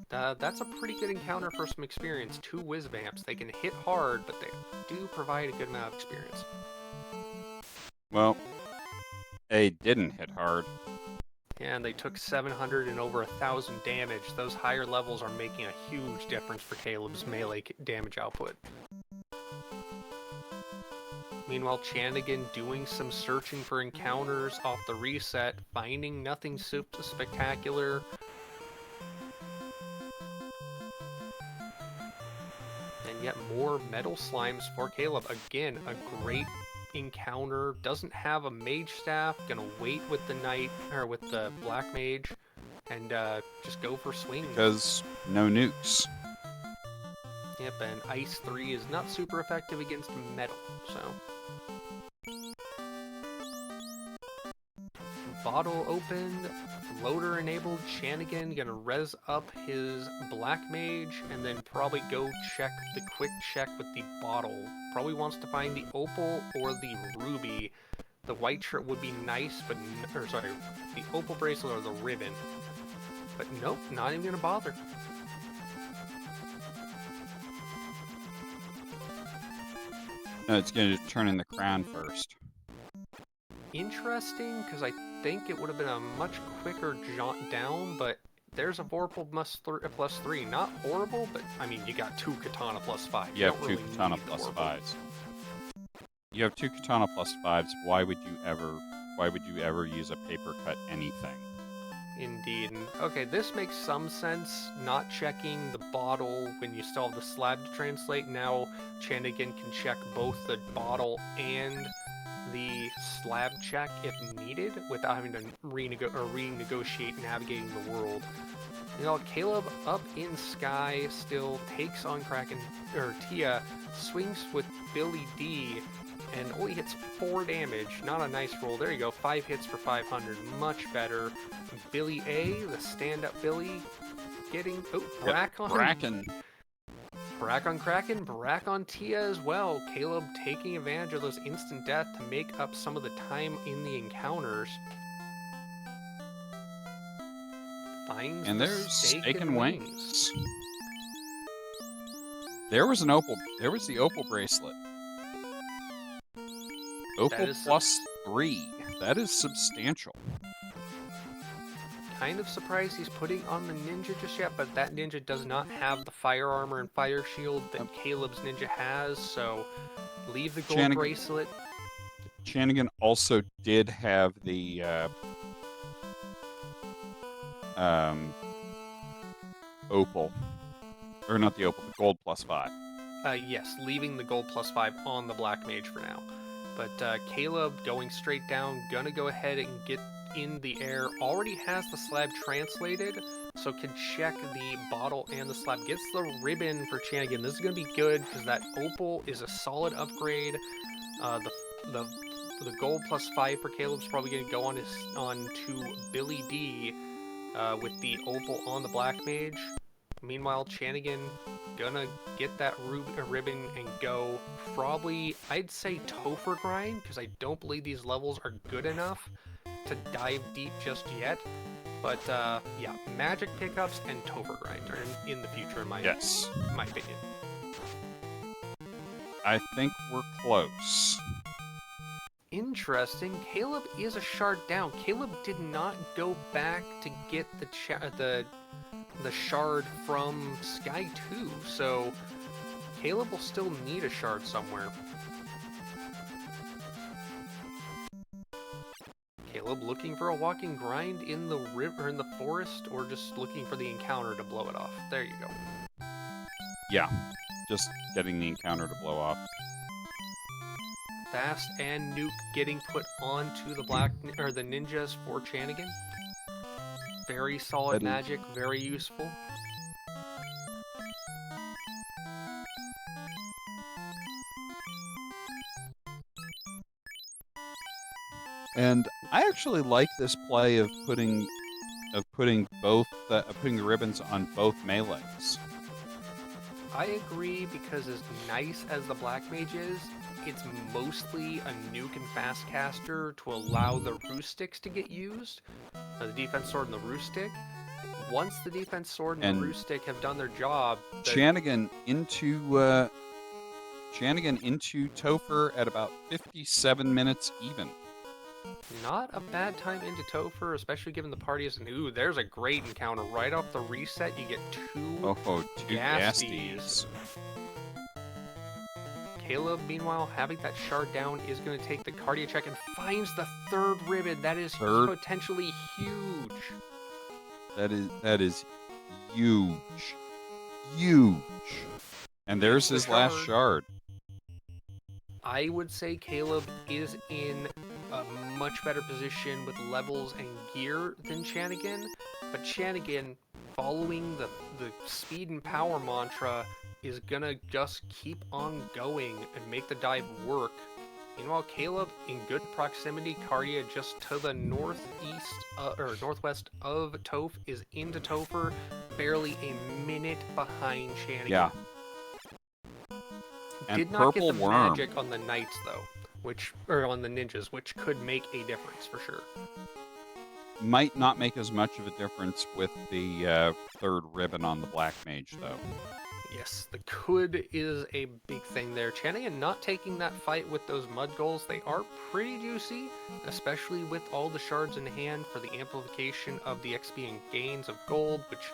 that's a pretty good encounter for some experience. 2 Whiz Vamps. They can hit hard, but they do provide a good amount of experience. Well, they didn't hit hard. Yeah, and they took 700 and over 1,000 damage. Those higher levels are making a huge difference for Caleb's melee damage output. Meanwhile, Chanigan doing some searching for encounters off the reset, finding nothing super spectacular. And yet more metal slimes for Caleb. Again, a great encounter. Doesn't have a mage staff. Gonna wait with the knight or with the black mage, and just go for swings. Because no nukes. Yep, and Ice 3 is not super effective against metal, so. Bottle opened, floater enabled, Chanigan gonna res up his black mage, and then probably go check the quick check with the bottle. Probably wants to find the opal or the ruby. The white shirt would be nice, but, or sorry, the opal bracelet or the ribbon. But nope, not even gonna bother. No, it's going to turn in the crown first. Interesting, because I think it would have been a much quicker jaunt down, but there's a Vorpal plus 3. Not horrible, but I mean, you got 2 Katana plus 5. You have 2 Katana plus 5s. You have 2 Katana plus 5s. Why would you ever use a paper cut anything? Indeed. And, okay, this makes some sense, not checking the bottle when you still have the slab to translate. Now Chanigan can check both the bottle and the slab check if needed without having to renegotiate navigating the world. You know, Caleb up in Sky still takes on Kraken, or Tia, swings with Billy D, and only hits 4 damage. Not a nice roll. There you go, 5 hits for 500. Much better. Billy A, the stand-up Billy, getting... Oh, Brack on... Bracken. Brack on Kraken, Brack on Tia as well. Caleb taking advantage of those instant death to make up some of the time in the encounters. Finds And the there's steak and wings. There was an opal. There was the opal bracelet. Opal plus 3. That is substantial. Kind of surprised he's putting on the ninja just yet, but that ninja does not have the fire armor and fire shield that Caleb's ninja has, so leave the gold bracelet. Chanigan also did have the opal. Or not the opal, the gold plus 5. Yes, leaving the gold plus 5 on the black mage for now. But Caleb going straight down, gonna go ahead and get in the air, already has the slab translated, so can check the bottle and the slab. Gets the ribbon for Chanigan. This is going to be good because that opal is a solid upgrade. The gold plus 5 for Caleb's probably going to go on to Billy D with the opal on the black mage. Meanwhile, Chanigan gonna get that ribbon and go probably, I'd say, Topher grind, because I don't believe these levels are good enough to dive deep just yet. But yeah, magic pickups and Topher grind are in the future, in my opinion. I think we're close. Interesting. Caleb is a shard down. Caleb did not go back to get the shard from Sky 2, so Caleb will still need a shard somewhere. Caleb Caleb looking for a walking grind in the river, in the forest, or just looking for the encounter to blow it off? There you go. Yeah, just getting the encounter to blow off. Fast and Nuke getting put onto the the ninjas for Chanigan. Very solid magic, very useful. And I actually like this play of putting both putting the ribbons on both melees. I agree, because as nice as the Black Mage is, it's mostly a Nuke and Fast Caster to allow the Roost Sticks to get used. The Defense Sword and the Roost Stick. Once the Defense Sword and the Roost Stick have done their job... Chanigan into Topher at about 57 minutes even. Not a bad time into Topher, especially given the party is... Ooh, there's a great encounter. Right off the reset, you get two Gasties. Caleb, meanwhile, having that shard down, is going to take the cardio check and finds the third ribbon. That is potentially huge. That is huge. Huge. And there's his last shard. I would say Caleb is in a much better position with levels and gear than Chanigan, but Chanigan, following the speed and power mantra, is gonna just keep on going and make the dive work. Meanwhile, Caleb, in good proximity, Cardia just to the northeast or northwest of Toph, is into Topher, barely a minute behind Chanigan. Yeah. Did not get the magic on the knights though, or on the ninjas, which could make a difference for sure. Might not make as much of a difference with the third ribbon on the Black Mage though. Yes, the could is a big thing there. Chanigan not taking that fight with those mud goals. They are pretty juicy, especially with all the shards in hand for the amplification of the XP and gains of gold, which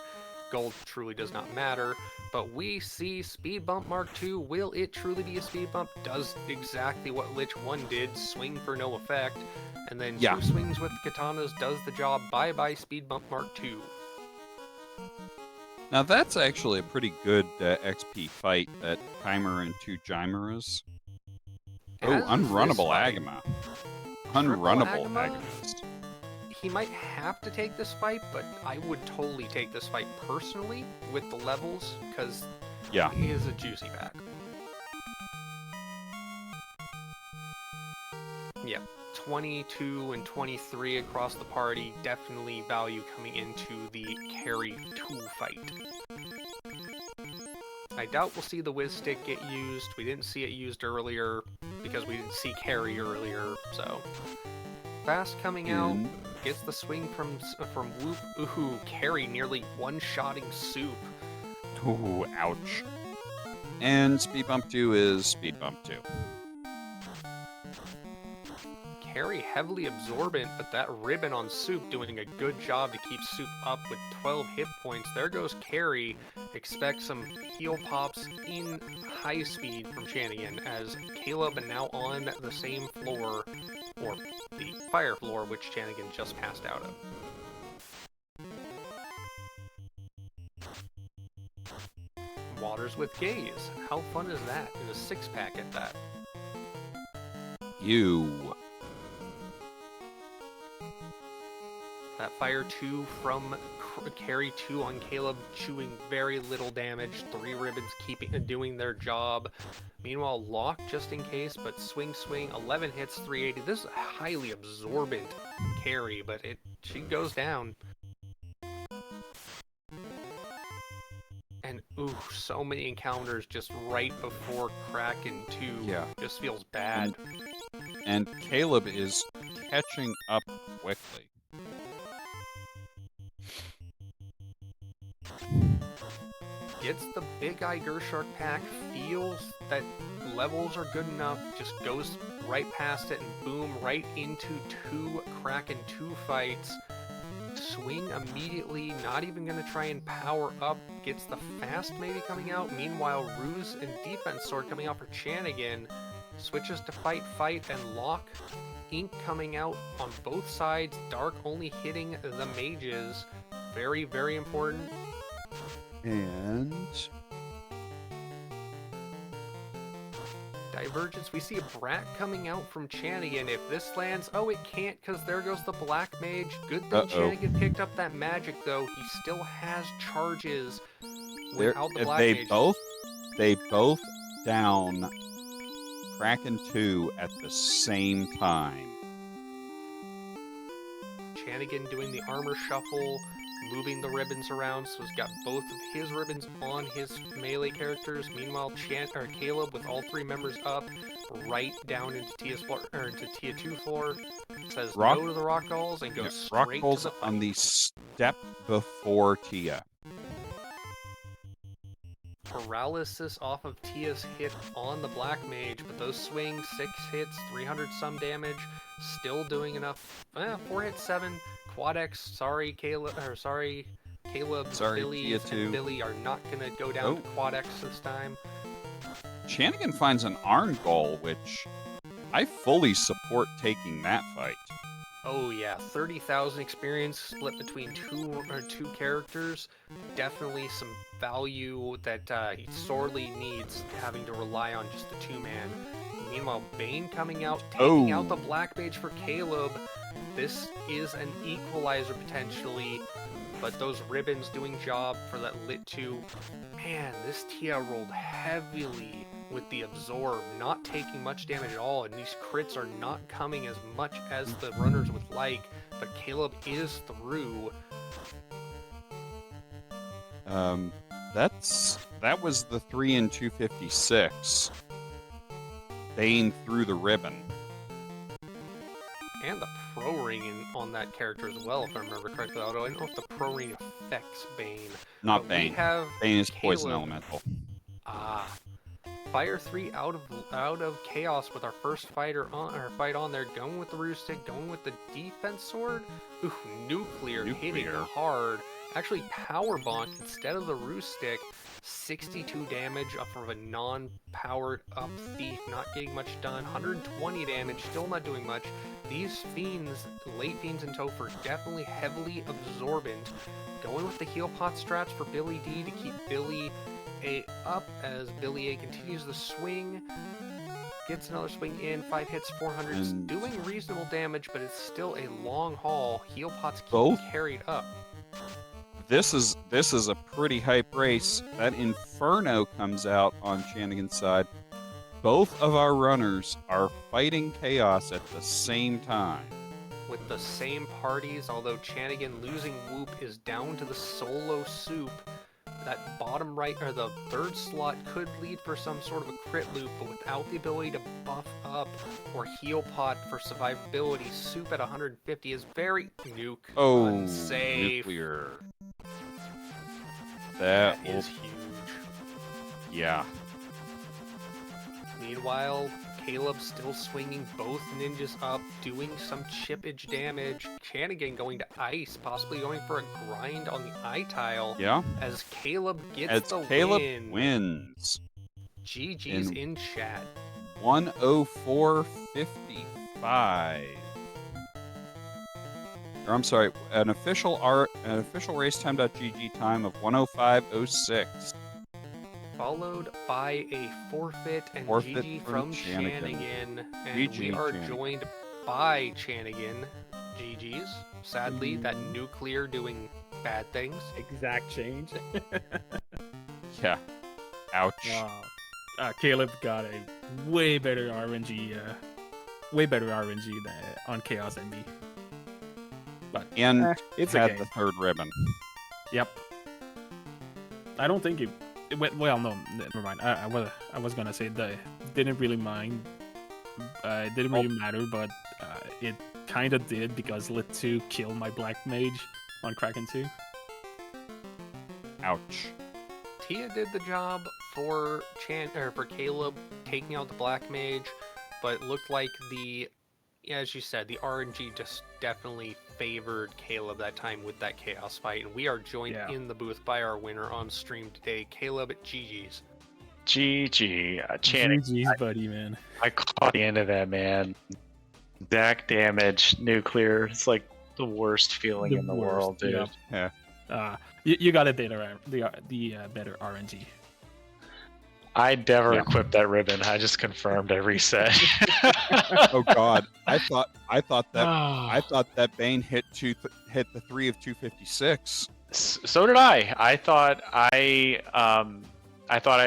gold truly does not matter. But we see Speed Bump Mark II. Will it truly be a speed bump? Does exactly what Lich 1 did, swing for no effect. And then two swings with katanas does the job. Bye-bye Speed Bump Mark II. Now that's actually a pretty good XP fight, that Chimer and two Chimeras. Unrunnable Agama. Unrunnable Agamist. He might have to take this fight, but I would totally take this fight personally with the levels, because he is a juicy back. Yeah, 22 and 23 across the party, definitely value coming into the carry 2 fight. I doubt we'll see the Whiz Stick get used. We didn't see it used earlier because we didn't see carry earlier, so... Fast coming out, gets the swing from Whoop. Ooh, carry nearly one-shotting Soup. Ooh, ouch. And Speed Bump 2 is Speed Bump 2. Carry heavily absorbent, but that ribbon on Soup doing a good job to keep Soup up with 12 hit points. There goes Carry. Expect some heal pops in high speed from Chanigan, as Caleb now on the same floor, or the fire floor, which Chanigan just passed out of. Waters with Gaze. How fun is that? In a 6-pack at that. That Fire 2 from Carry 2 on Caleb, chewing very little damage. 3 ribbons doing their job. Meanwhile, Lock just in case, but swing, 11 hits, 380. This is a highly absorbent carry, but she goes down. And ooh, so many encounters just right before Kraken 2. Yeah. Just feels bad. And Caleb is catching up quickly. Gets the Big Eye Gershark pack, feels that levels are good enough, just goes right past it and boom, right into 2 Kraken 2 fights. Swing immediately, not even going to try and power up. Gets the fast maybe coming out. Meanwhile, Ruse and Defense Sword coming out for Chanigan. Switches to Fight, and Lock. Ink coming out on both sides. Dark only hitting the mages. Very, very important. And Divergence, we see a Brat coming out from Chanigan. If this lands, oh, it can't, because there goes the Black Mage. Good thing Chanigan picked up that magic, though. He still has charges without the Black Mage. They both down Kraken 2 at the same time. Chanigan doing the armor shuffle, moving the ribbons around, so he's got both of his ribbons on his melee characters. Meanwhile, Caleb with all three members up, right down into Tia's floor, or into Tia 2 floor, says no to the rock dolls and goes straight to the on the step before Tia. Paralysis off of Tia's hit on the Black Mage, but those swings, 6 hits, 300 some damage, still doing enough. 4 hits, 7. Quad X, sorry, Caleb, Billy, and Billy are not going to go down to Quad X this time. Chanigan finds an Arn goal, which I fully support taking that fight. Oh yeah, 30,000 experience split between two characters. Definitely some value that he sorely needs, having to rely on just the 2-man. Meanwhile, Bane coming out, taking out the Black Mage for Caleb. This is an equalizer potentially, but those ribbons doing job for that Lit 2. Man, this Tia rolled heavily with the Absorb, not taking much damage at all, and these crits are not coming as much as the runners would like, but Caleb is through. That was the 3 and 256. Bane through the ribbon. And the Pro Ring on that character as well, if I remember correctly. Although I don't know if the Pro Ring affects Bane. Not Bane. Bane is Caleb. Poison Elemental. Fire 3 out of Chaos with our first fight on there, going with the Ruse Stick, going with the Defense Sword. Ooh, Nuclear hitting hard. Actually, Power Bonk instead of the Ruse Stick. 62 damage off of a non-powered up thief, not getting much done. 120 damage, still not doing much. These fiends, late fiends and Topher, definitely heavily absorbent. Going with the heal pot strats for Billy D to keep Billy A up as Billy A continues the swing. Gets another swing in, 5 hits, 400, doing reasonable damage, but it's still a long haul. Heal pots keep carried up. This is a pretty hype race. That Inferno comes out on Chanigan's side. Both of our runners are fighting Chaos at the same time. With the same parties, although Chanigan losing Whoop is down to the solo soup. That bottom right, or the third slot, could lead for some sort of a crit loop, but without the ability to buff up or heal pot for survivability, soup at 150 is very unsafe. Nuclear. That is huge. Yeah. Meanwhile, Caleb still swinging both ninjas up, doing some chippage damage. Chanigan going to ice, possibly going for a grind on the eye tile. Yeah. As Caleb gets Caleb win. wins. GG's in chat. 104.55. Or I'm sorry, an official racetime.gg time of 105.06. Followed by a forfeit GG from Chanigan. And we are joined by Chanigan. GG's. Sadly, that Nuclear doing bad things. Exact change. Yeah. Ouch. Caleb got a way better RNG on Chaos than me. But and it's had the third ribbon. Yep. I don't think it went well. No, never mind. I was gonna say that didn't really mind. It didn't really matter, but it kind of did because Lit 2 killed my Black Mage on Kraken 2. Ouch. Tia did the job for Caleb taking out the Black Mage, but it looked like as you said, the RNG just definitely favored Caleb that time with that chaos fight, and we are joined in the booth by our winner on stream today, Caleb at GG's. GG. Chanigan, GG's, buddy, man. I caught the end of that, man. Back damage, nuclear. It's like the worst feeling in the world, dude. Yeah. You got a better better RNG. I never equipped that ribbon. I just confirmed I reset. Oh God, I thought that Bane hit the 3 of 256. So did I. I thought I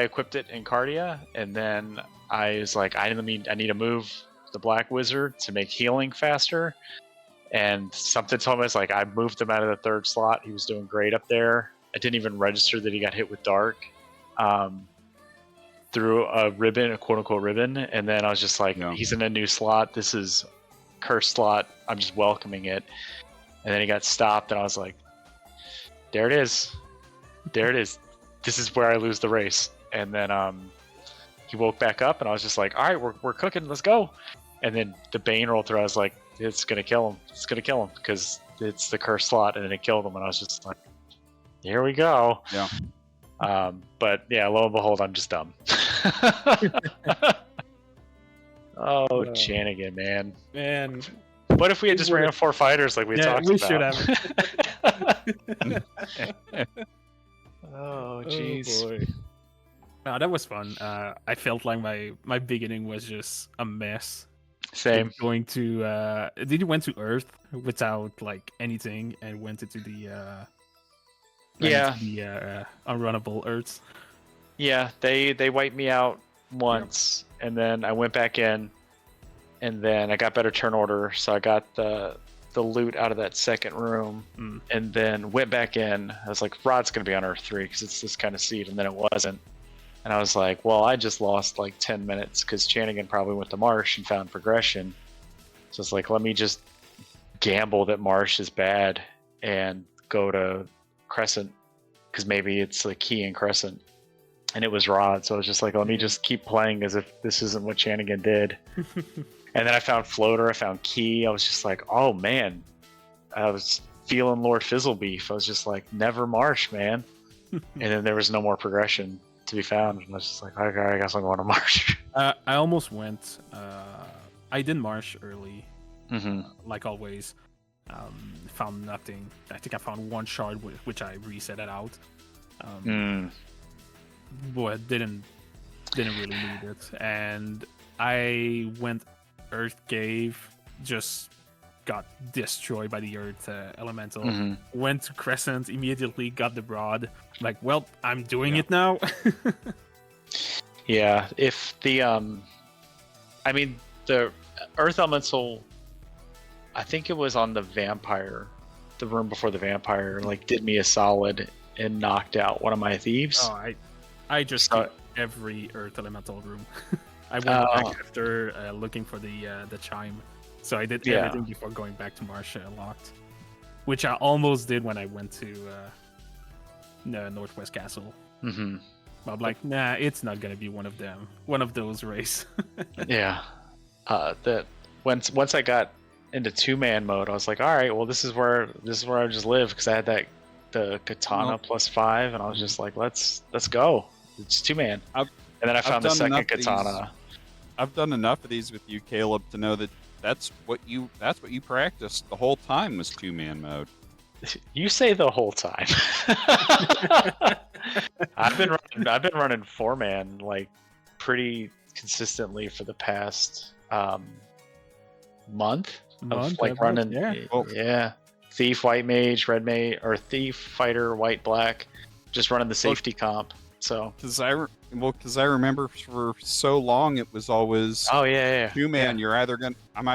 equipped it in Cardia, and then I was like, I need to move the Black Wizard to make healing faster. And something told me, it's like, I moved him out of the 3rd slot. He was doing great up there. I didn't even register that he got hit with Dark. Through a ribbon, a quote-unquote ribbon, and then I was just like, he's in a new slot. This is cursed slot. I'm just welcoming it. And then he got stopped, and I was like, there it is. There it is. This is where I lose the race. And then he woke back up, and I was just like, all right, we're cooking. Let's go. And then the Bane rolled through. I was like, it's going to kill him. It's going to kill him because it's the cursed slot, and then it killed him. And I was just like, here we go. Yeah. But yeah, lo and behold, I'm just dumb. Chanigan, man. Man. What if we had just ran 4 fighters like we talked about? We should have. Oh, jeez. Oh, boy. No, that was fun. I felt like my beginning was just a mess. Same. Going to did you went to Earth without like anything and went into the unrunnable Earths? Yeah, they wiped me out once, and then I went back in, and then I got better turn order, so I got the loot out of that second room, and then went back in. I was like, Rod's gonna be on Earth 3 because it's this kind of seed, and then it wasn't. And I was like, well, I just lost like 10 minutes because Chanigan probably went to Marsh and found progression. So it's like, let me just gamble that Marsh is bad and go to Crescent because maybe it's the key in Crescent. And it was Rod, so I was just like, let me just keep playing as if this isn't what Chanigan did. And then I found Floater, I found Key. I was just like, oh man, I was feeling Lord Fizzlebeef. I was just like, never Marsh, man. And then there was no more progression to be found. And I was just like, okay, I guess I'm going to Marsh. I almost went. I did Marsh early, like always. Found nothing. I think I found 1 shard, which I reset it out. But didn't really need it. And I went Earth Cave, just got destroyed by the Earth Elemental. Went to Crescent, immediately got the Rod. Like, well, I'm doing it now. Yeah, if the I mean, the Earth Elemental, I think it was on the Vampire, the room before the Vampire, like did me a solid and knocked out one of my thieves. Oh, I just got every Earth Elemental room. I went back after looking for the chime. So I did everything before going back to Marsh locked, which I almost did when I went to Northwest Castle. But I'm like, nah, it's not gonna be one of those race. Yeah, that once I got into 2-man mode, I was like, all right, well, this is where I just live because I had the katana +5, and I was just like, let's go. It's 2-man. And then I found the second katana. I've done enough of these with you, Caleb, to know that that's what you practiced the whole time was 2-man mode. You say the whole time. I've been running 4-man like pretty consistently for the past month of like running. Yeah. Thief, White Mage, Red Mage, or Thief, Fighter, White, Black, just running the safety comp. So because I remember for so long it was always 2-man. Yeah. I'm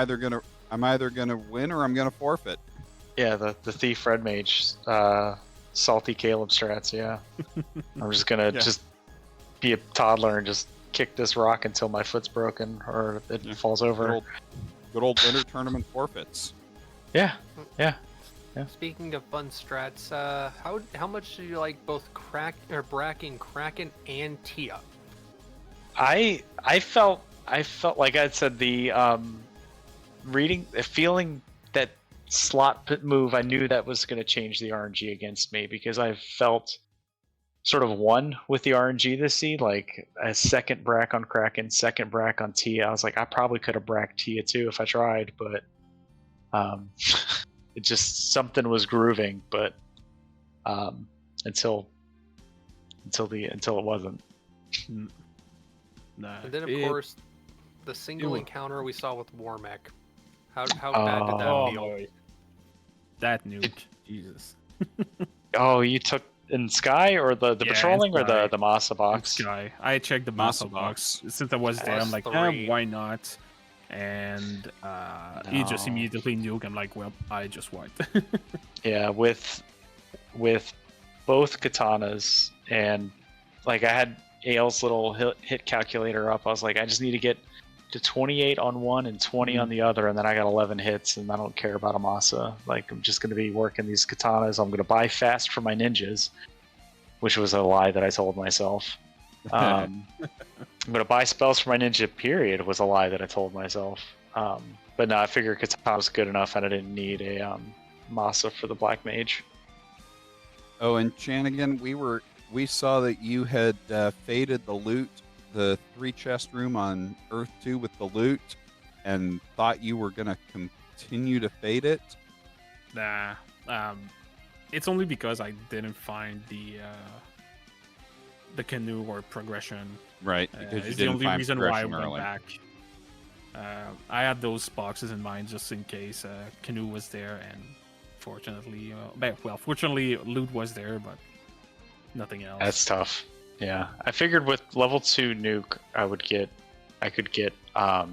either gonna win or I'm gonna forfeit. Yeah, the Thief, Red Mage, salty Caleb strats. Yeah, I'm just gonna just be a toddler and just kick this rock until my foot's broken or it falls over. Good old winter tournament forfeits. Yeah. Speaking of fun strats, how much do you like both Bracken, Kraken, and Tia? I felt like I said the feeling that slot move, I knew that was going to change the RNG against me because I felt sort of won with the RNG this seed. Like a second Brack on Kraken, second Brack on Tia. I was like, I probably could have Bracked Tia too if I tried, but it just something was grooving. But until it wasn't. Nah, And then of course, the single encounter we saw with Warmech. How bad did that oh feel? boy, that nuke, Jesus. Oh, you took in Sky or the Yeah, patrolling in or the Sky. Masa box? Guy, I checked the Masa Masa box since I was there. I'm like, +3. why not? And he just No. immediately nuked. I'm like, well, I just wiped. Yeah, with both katanas, and like I had Ael's little hit calculator up. I was like, I just need to get to 28 on one and 20 on the other, and then I got 11 hits, and I don't care about Amasa. Like, I'm just going to be working these katanas. I'm going to buy fast for my ninjas, which was a lie that I told myself. I'm going to buy spells for my ninja, period, was a lie that I told myself. But no, I figured katana was good enough, and I didn't need a Masa for the Black Mage. Oh, and Chanigan, we saw that you had faded the loot, the 3 chest room on Earth 2 with the loot, and thought you were going to continue to fade it. Nah, it's only because I didn't find the canoe or progression. Right, because you It's the didn't only find reason why I progression went early. back. I had those boxes in mind just in case canoe was there, and fortunately, fortunately, loot was there, but nothing else. That's tough. Yeah, I figured with level 2 nuke, I could get. I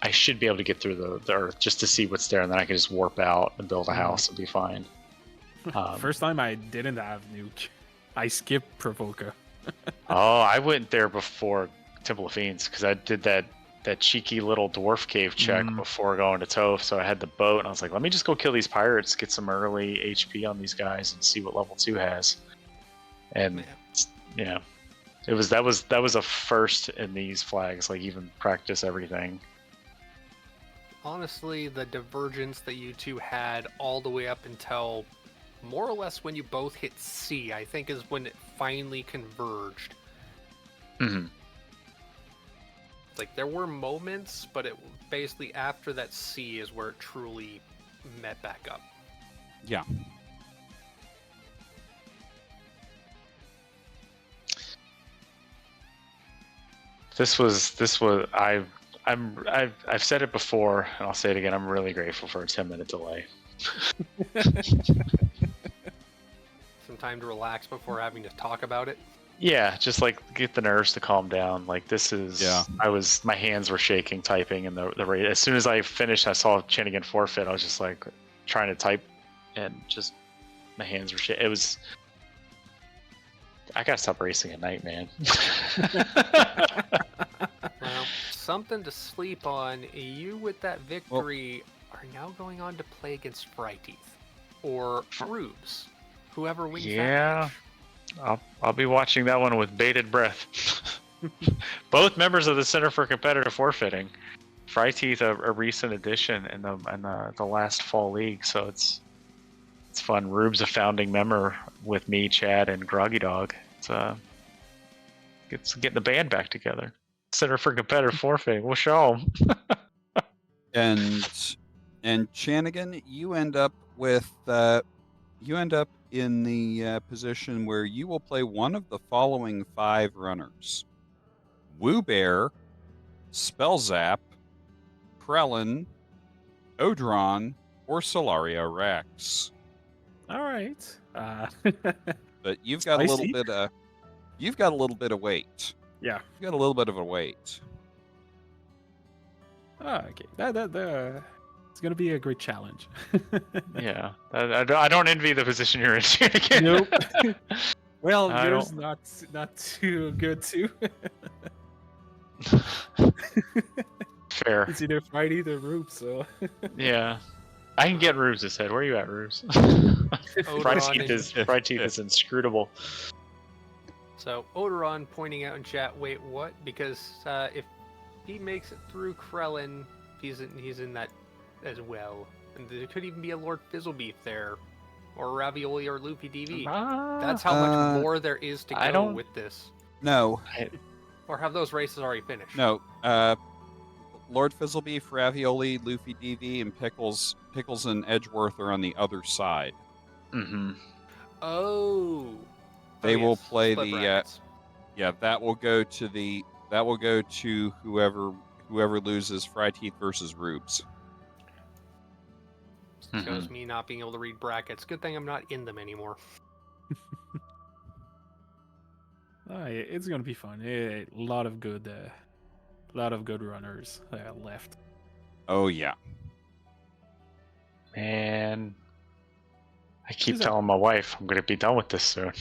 should be able to get through the Earth just to see what's there, and then I can just warp out and build a house and be fine. First time I didn't have nuke. I skipped Provoca. Oh, I went there before Temple of Fiends because I did that cheeky little dwarf cave check before going to Toph. So I had the boat, and I was like, let me just go kill these pirates, get some early HP on these guys, and see what level 2 has. And yeah, that was a first in these flags. Like even practice everything. Honestly, the divergence that you two had all the way up until more or less when you both hit C, I think is when it finally converged. Mm-hmm. Like there were moments, but it basically after that C is where it truly met back up. Yeah. This was I've said it before, and I'll say it again. I'm really grateful for a 10-minute delay. Some time to relax before having to talk about it. Yeah, just like get the nerves to calm down. Like this is, Yeah. my hands were shaking typing, and the rate. As soon as I finished, I saw Chanigan forfeit. I was just like trying to type, and just my hands were shaking. It was. I gotta stop racing at night, man. Well, something to sleep on. You with that victory are now going on to play against Fryteeth or Rubes, whoever wins that Yeah. match. I'll be watching that one with bated breath. Both members of the Center for Competitive Forfeiting. Fryteeth, a recent addition in the last fall league, so it's fun. Rube's a founding member with me, Chad, and Groggy Dog. It's getting the band back together. Center for Competitive Forfeiting. We'll show 'em. And Chanigan, you end up in the position where you will play one of the following 5 runners: Woo Bear, Spellzap, Krellin, Odron, or Solaria Rex. All right. But you've got a little Spicy. bit of weight. Yeah. You've got a little bit of a weight. Oh, okay. That it's gonna be a great challenge. Yeah, I don't envy the position you're in, Chanigan. Nope. Well, I yours don't- not too good too. Fair. It's either Friday or Rube, so Yeah. I can get Rubes' head. Where are you at, Rubes? Fryteeth is inscrutable. So Odoron pointing out in chat, wait, what? Because if he makes it through Krellin, he's in that as well. And there could even be a Lord Fizzlebeef there, or Ravioli or Luffy DV. Ah, That's how much more there is to I go don't- with this. No, Or have those races already finished? no. Lord Fizzlebeef, Ravioli, Luffy DV, and Pickles and Edgeworth are on the other side. Mm-hmm. Oh. They Oh, will yes, play split the brackets. yeah. That will go to whoever loses Fry Teeth versus Rubes. Shows me not being able to read brackets. Good thing I'm not in them anymore. It's gonna be fun. A lot of good runners left. Oh yeah. Man, I keep Is that- telling my wife I'm gonna be done with this soon.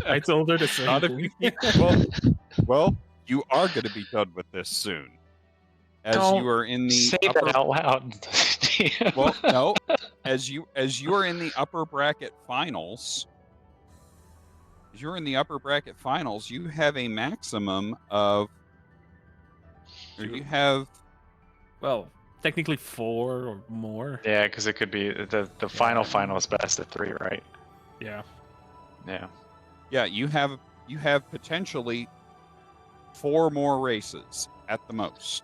I told her the same Not if thing. well, you are going to be done with this soon, as Don't you are in the Say upper. that out loud. Well, no, as you are in the upper bracket finals. As you're in the upper bracket finals, you have a maximum of, or you have. Well, technically 4 or more. Yeah, because it could be the final is best of 3, right? Yeah. Yeah. Yeah, you have potentially 4 more races at the most.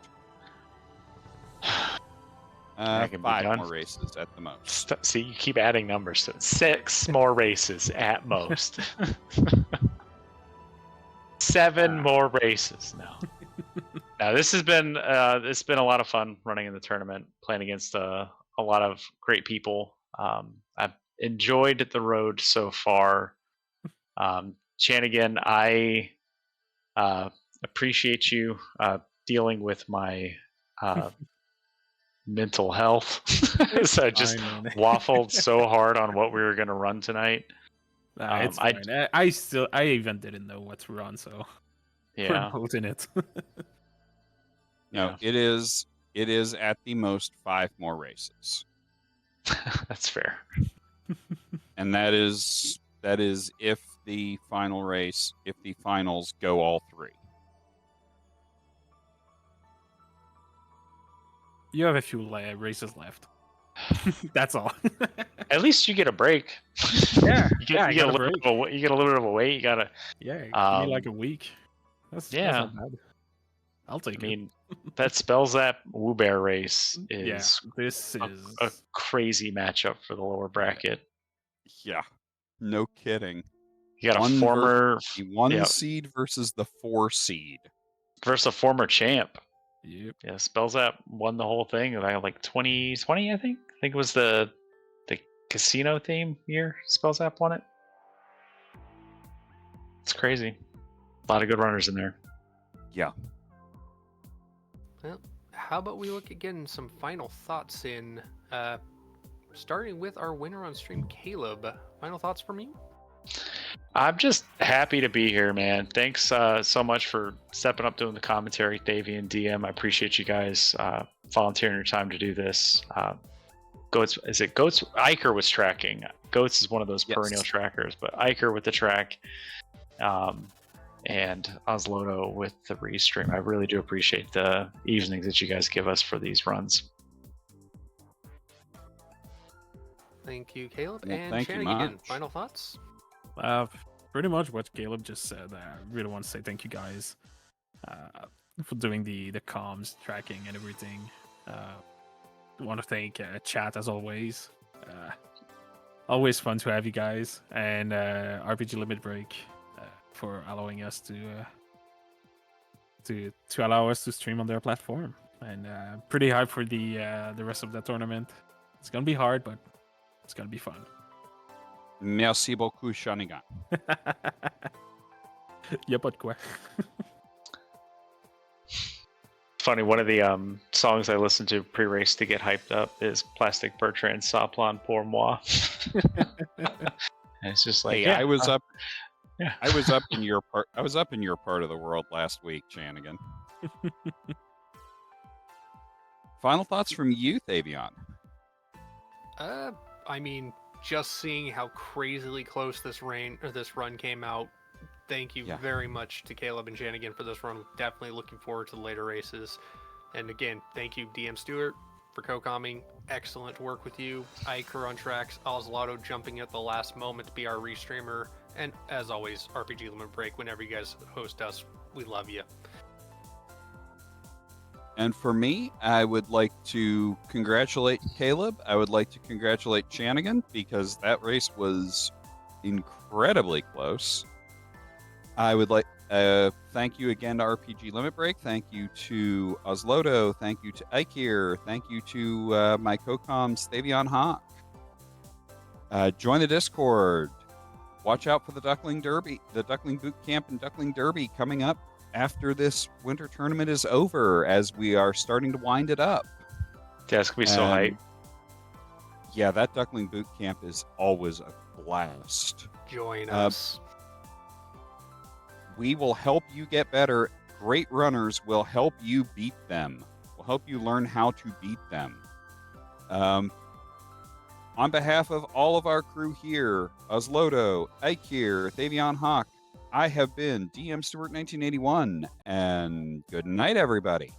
I can be 5 done. more races at the most. See, you keep adding numbers. So 6 more races at most. 7 more races. No. Now this has been it's been a lot of fun running in the tournament, playing against a lot of great people. I've enjoyed the road so far. Chanigan, I appreciate you dealing with my mental health. So I just Fine, man. waffled so hard on what we were going to run tonight. It's fine. I even didn't know what to run, so Yeah. we're both in it. No, it is at the most 5 more races, That's fair. and that is if the finals go all 3. You have a few races left. That's all. At least you get a break. Yeah, you get a little break. you get a little bit of a wait. You gotta. Yeah, give me like a Um, week. That's yeah. not bad. I'll take I it. mean, that spells that Woo Bear race Yeah, is this a is crazy matchup for the lower bracket. Yeah, no kidding. You got a One former The 1 Yep. seed versus the 4 seed. versus a former champ. Yep. Yeah, Spells that won the whole thing. Like 2020, I think. I think it was the casino theme year. Spells App won it. It's crazy. A lot of good runners in there. Yeah. Well, how about we look at getting some final thoughts in, starting with our winner on stream, Caleb. Final thoughts from you? I'm just happy to be here, man. Thanks so much for stepping up doing the commentary, Davey and DM. I appreciate you guys volunteering your time to do this. Goats, is it Goats? Iker was tracking. Goats is one of those Yes. perennial trackers, but Iker with the track, and Osloto with the restream. I really do appreciate the evenings that you guys give us for these runs. Thank you, Caleb. Well, and thank you Chanigan, much. final thoughts? Pretty much what Caleb just said. I really want to say thank you guys for doing the comms tracking and everything. I want to thank chat as always. Always fun to have you guys, and RPG Limit Break for allowing us to allow us to stream on their platform. And pretty hyped for the rest of the tournament. It's gonna be hard, but it's gonna be fun. Merci beaucoup, Chanigan. Y'a pas de quoi. Funny, one of the songs I listened to pre-race to get hyped up is Plastic Bertrand Saplon Pour Moi. And it's just like, Hey, yeah, I was up. yeah. I was up in your part. I was up in your part of the world last week, Chanigan. Final thoughts from you, Thavion. I mean, just seeing how crazily close this run came out. Thank you Yeah. very much to Caleb and Chanigan for this run. Definitely looking forward to the later races. And again, thank you, DM Stewart. for co-comming. Excellent to work with you. Iker on tracks, Oslauto jumping at the last moment to be our restreamer, and as always, RPG Limit Break. Whenever you guys host us, we love you. And for me, I would like to congratulate Caleb. I would like to congratulate Chanigan because that race was incredibly close. I would like thank you again to RPG Limit Break. Thank you to Oslodo. Thank you to Ikir. Thank you to my co-com Stavion Hawk. Join the Discord. Watch out for the Duckling Derby, the Duckling Boot Camp and Duckling Derby coming up after this winter tournament is over, as we are starting to wind it up. Yeah, it's gonna be so hype. Yeah, that Duckling Boot Camp is always a blast. Join us. We will help you get better. Great runners will help you beat them. We'll help you learn how to beat them. On behalf of all of our crew here, Oslodo, Ikir, Thavion Hawk, I have been DM Stewart 1981, and good night, everybody.